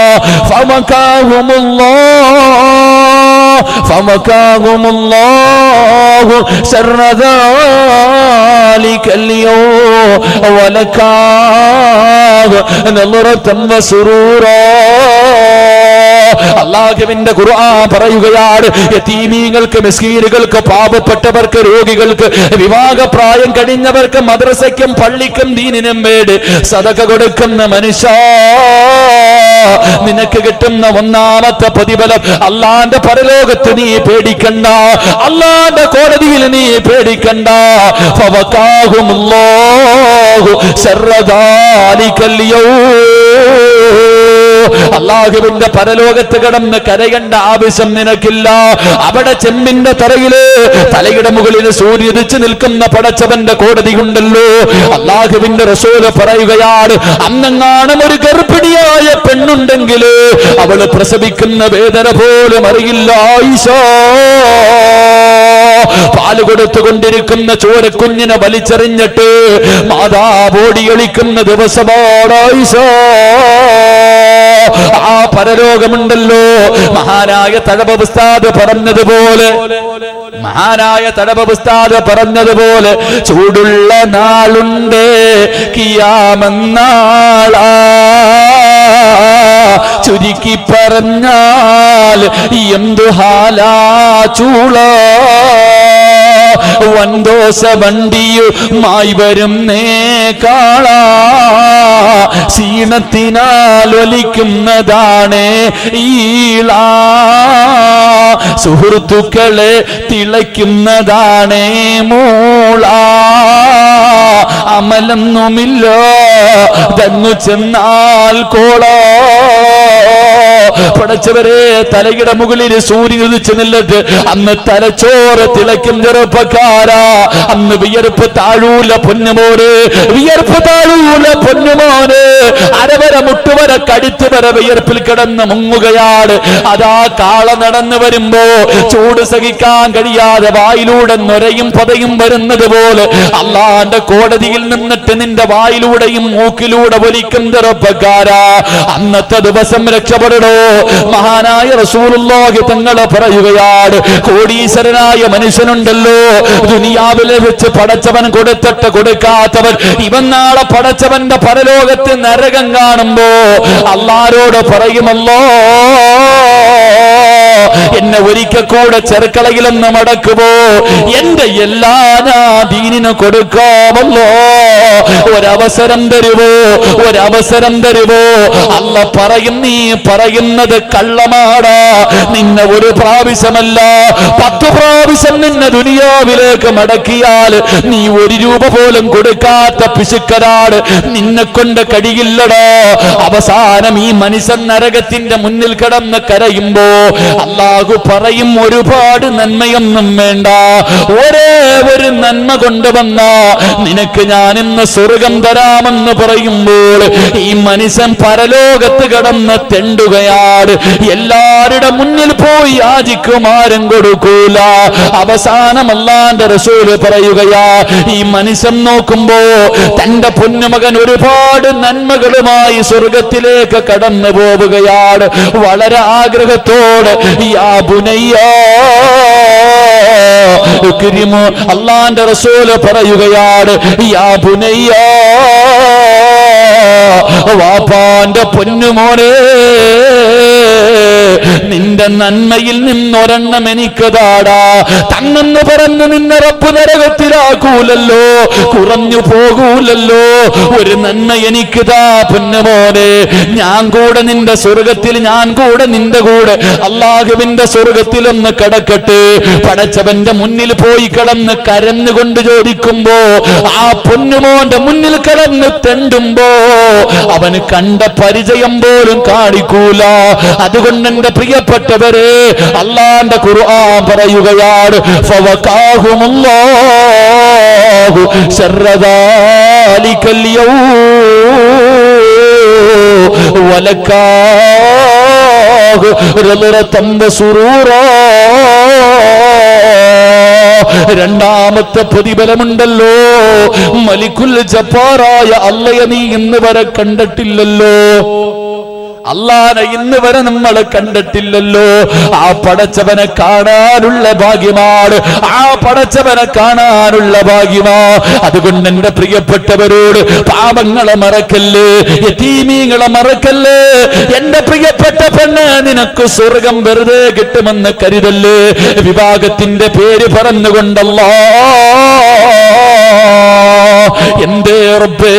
فوقاهم الله شر ذلك اليوم ولقاهم نظرة وسرورا. അല്ലാഹുവിന്റെ ഖുർആൻ പറയുകയാണ്, യതീമീങ്ങൾക്ക്, മിസ്കീനുകൾക്ക്, പാവപ്പെട്ടവർക്ക്, രോഗികൾക്ക്, വിവാഹപ്രായം കഴിഞ്ഞവർക്ക്, മദ്രസയ്ക്കും പള്ളിക്കും ദീനിനും വേണ്ടി സദഖ കൊടുക്കുന്ന മനുഷ്യ, നിനക്ക് കിട്ടുന്ന ഒന്നാമത്തെ പ്രതിഫലം അള്ളാന്റെ പരലോകത്ത് നീ പേടിക്കണ്ട, അള്ളാന്റെ കോടതിയിൽ നീ പേടിക്കണ്ട. ഫവഖാഹുമുല്ലാഹു ശർറ ദാലികൽ യൗം. അള്ളാഹുവിന്റെ പരലോകത്ത് കിടന്ന് കരയേണ്ട ആവശ്യം നിനക്കില്ല. അവിടെ ചെമ്മിന്റെ തറയില് തലയുടെ മുകളിൽ സൂര്യദിച്ച് നിൽക്കുന്ന പടച്ചവന്റെ കോടതിയുണ്ടല്ലോ. അള്ളാഹുവിന്റെ റസൂല് പറയുകയാണ്, അന്നെങ്ങാനും ഒരു ഗർഭിണിയായ പെണ്ണുണ്ടെങ്കിൽ അവള് പ്രസവിക്കുന്ന വേദന പോലും അറിയില്ല. ആയിഷാ, പാല് കൊടുത്തുകൊണ്ടിരിക്കുന്ന ചോരക്കുഞ്ഞിനെ വലിച്ചെറിഞ്ഞിട്ട് മാതാവോടിയൊളിക്കുന്ന ദിവസമാണ് ആയിഷാ. ആ പരലോകമുണ്ടല്ലോ, മഹാനായ തഴബ ഉസ്താദ് പറഞ്ഞതുപോലെ ചൂടുള്ള നാളുണ്ട്, കിയാമന്നാളാ ചുരുക്കി പറഞ്ഞാൽ എന്തു ഹാലാ ചൂള വൻദോശ വണ്ടിയുമായി വരുന്നേ കാള ക്ഷീണത്തിനാൽ ഒലിക്കുന്നതാണ് ഈള സുഹൃത്തുക്കളെ തിളയ്ക്കുന്നതാണ് മൂള അമലൊന്നുമില്ലോ തന്നു ചെന്നാൽ കോളോ പടച്ചവരെ തലയുടെ മുകളിൽ സൂര്യൻ ഉദിച്ചു നിന്നിട്ട് അന്ന് തലച്ചോറ് തിളയ്ക്കും ചെറുപ്പക്കാരാ അന്ന് വിയർപ്പ് താഴൂല പൊന്നുമോന് വിയർപ്പ് താഴൂല പൊന്നുമോന് അരവര മുട്ടുവര കടുത്തു വര വിയർപ്പിൽ കിടന്ന് മുങ്ങുകയാണ് അതാ കാള നടന്നു വരുമ്പോ ചൂട് സഹിക്കാൻ കഴിയാതെ വായിലൂടെ നൊരയും പതയും വരുന്നത് പോലെ അള്ളാന്റെ കോടതിയിൽ നിന്നിട്ട് നിന്റെ വായിലൂടെയും മൂക്കിലൂടെ ഒലിക്കും ചെറുപ്പക്കാരാ അന്നത്തെ ദിവസം രക്ഷപ്പെടണോ മഹാനായ റസൂലുള്ളാഹി തങ്ങളെ പറയുകയാണ് കോടീശ്വരനായ മനുഷ്യനുണ്ടല്ലോ ദുനിയാവിലെ വെച്ച് പടച്ചവൻ കൊടുത്തിട്ട് കൊടുക്കാത്തവൻ ഇവൻ നാളെ പടച്ചവന്റെ പരലോകത്ത് നരകം കാണുമ്പോ അല്ലാഹുവോട് പറയുമല്ലോ എന്നെ ഒരിക്കൽ കൂടെ ചെറുക്കളയിലൊന്ന് മടക്കുമോ എന്റെ എല്ലാ ദീനിന് കൊടുക്കാമല്ലോ ഒരവസരം തരുവോ ഒരവസരം തരുവോ അല്ല പറയും നീ പറയുന്നത് കള്ളമാടാ നിന്നെ ഒരു പ്രാവശ്യമല്ല 10 പ്രാവശ്യം നിന്നെ ദുനിയാവിലേക്ക് മടക്കിയാൽ നീ 1 രൂപ പോലും കൊടുക്കാത്ത പിശുക്കരാട് നിന്നെ കൊണ്ട് കഴിയില്ലടോ അവസാനം ഈ മനുഷ്യൻ നരകത്തിന്റെ മുന്നിൽ കിടന്ന് കരയുമ്പോ അല്ലാഹു പറയും ഒരുപാട് നന്മയൊന്നും വേണ്ട ഒരേ ഒരു നന്മ കൊണ്ടുവന്ന നിനക്ക് ഞാൻ ഇന്ന് സ്വർഗം തരാമെന്ന് പറയുമ്പോൾ ഈ മനുഷ്യൻ പരലോകത്ത് കടന്ന് തെണ്ടുകയാണ് എല്ലാവരുടെ മുന്നിൽ പോയി യാചിക്കുമാരും കൊടുക്കൂല അവസാനം അല്ലാഹുവിന്റെ റസൂല് പറയുകയാ ഈ മനുഷ്യൻ നോക്കുമ്പോ തന്റെ പൊന്നുമകൻ ഒരുപാട് നന്മകളുമായി സ്വർഗത്തിലേക്ക് കടന്നു പോവുകയാണ് വളരെ ആഗ്രഹത്തോടെ യാ ബുനയ്യാ ഉക്രിമു അല്ലാഹുവിന്റെ റസൂല് പറയുകയാണ് യാ ബുനയ്യാ വാപ്പാന്റെ പൊന്നുമോനെ നിന്റെ നന്മയിൽ നിന്നൊരെണ്ണം എനിക്ക് താടാ തന്നെന്ന് പറഞ്ഞ് നിന്നെ റബ്ബ് നരകത്തിലാക്കൂലല്ലോ കുറഞ്ഞു പോകൂലല്ലോ ഒരു നന്മ എനിക്ക് താ പൊന്നുമോനെ ഞാൻ കൂടെ നിന്റെ സ്വർഗത്തിൽ ഞാൻ കൂടെ നിന്റെ കൂടെ അല്ലാഹുവിന്റെ സ്വർഗത്തിലൊന്ന് കിടക്കട്ടെ പടച്ചവന്റെ മുന്നിൽ പോയി കിടന്ന് കരഞ്ഞുകൊണ്ട് ചോദിക്കുമ്പോ ആ പൊന്നുമോന്റെ മുന്നിൽ കിടന്ന് തെണ്ടുമ്പോ അവന് കണ്ട പരിചയം പോലും കാണിക്കൂല അതുകൊണ്ട് എന്റെ പ്രിയപ്പെട്ടവരെ അല്ലാഹുവിന്റെ ഖുർആൻ പറയുകയാണ് ഫവഖാഹുമുല്ലാഹു ശർറ ദാലികൽ യൗം വലക്കാഹു റളറതൻ വസുറൂറാ രണ്ടാമത്തെ പ്രതിഫലമുണ്ടല്ലോ മലിക്കുൽ ജബ്ബാറായ അല്ലാഹയെ നീ ഇന്ന് വരെ കണ്ടിട്ടില്ലല്ലോ അല്ലാഹനെ ഇന്ന് വരെ നമ്മൾ കണ്ടിട്ടില്ലല്ലോ ആ പടച്ചവനെ കാണാനുള്ള ഭാഗ്യമാണ് ആ പടച്ചവനെ കാണാനുള്ള ഭാഗ്യമാ അതുകൊണ്ട് എന്റെ പ്രിയപ്പെട്ടവരോട് പാപങ്ങളെ മറക്കല്ലേ യതീമീങ്ങളെ മറക്കല്ലേ എന്റെ പ്രിയപ്പെട്ട പെണ്ണ് നിനക്ക് സ്വർഗം വെറുതെ കിട്ടുമെന്ന് കരുതല്ലേ വിവാഹത്തിന്റെ പേര് പറഞ്ഞുകൊണ്ടല്ലോ എന്തേ റബ്ബേ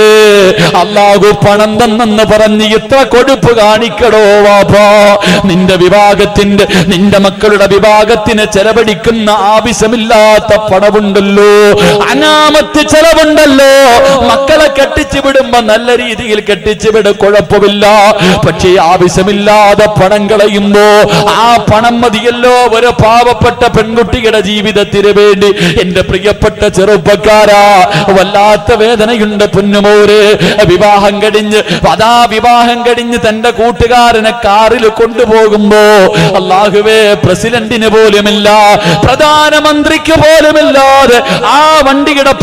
അല്ലാഹു പണം തന്നെന്ന് പറഞ്ഞ് ഇത്ര കൊടുപ്പ് കാണിക്കടോ വാപ്പാ നിന്റെ വിവാഹത്തിന്റെ നിന്റെ മക്കളുടെ വിവാഹത്തിന് ചെലവഴിക്കുന്ന ആവശ്യമില്ലാത്ത പണമുണ്ടല്ലോ അനാമത്ത് ചെലവുണ്ടല്ലോ മക്കളെ കെട്ടിച്ചു വിടുമ്പോ നല്ല രീതിയിൽ കെട്ടിച്ചു വിടും കുഴപ്പമില്ല പക്ഷേ ആവശ്യമില്ലാതെ പണം കളയുമ്പോ ആ പണം മതിയല്ലോ ഒരു പാവപ്പെട്ട പെൺകുട്ടിയുടെ ജീവിതത്തിന് വേണ്ടി എന്റെ പ്രിയപ്പെട്ട ചെറുപ്പക്കാരാ വല്ലാത്ത വേദനയുണ്ട് പൊന്നുമോര് വിവാഹം കഴിഞ്ഞ് തന്റെ കൂട്ടുകാരനെ കാറിൽ കൊണ്ടുപോകുമ്പോ അല്ലാഹുവേ പ്രസിഡന്റിന് പോലുമില്ല പ്രധാനമന്ത്രിക്ക് പോലുമില്ലാതെ ആ വണ്ടിയുടെ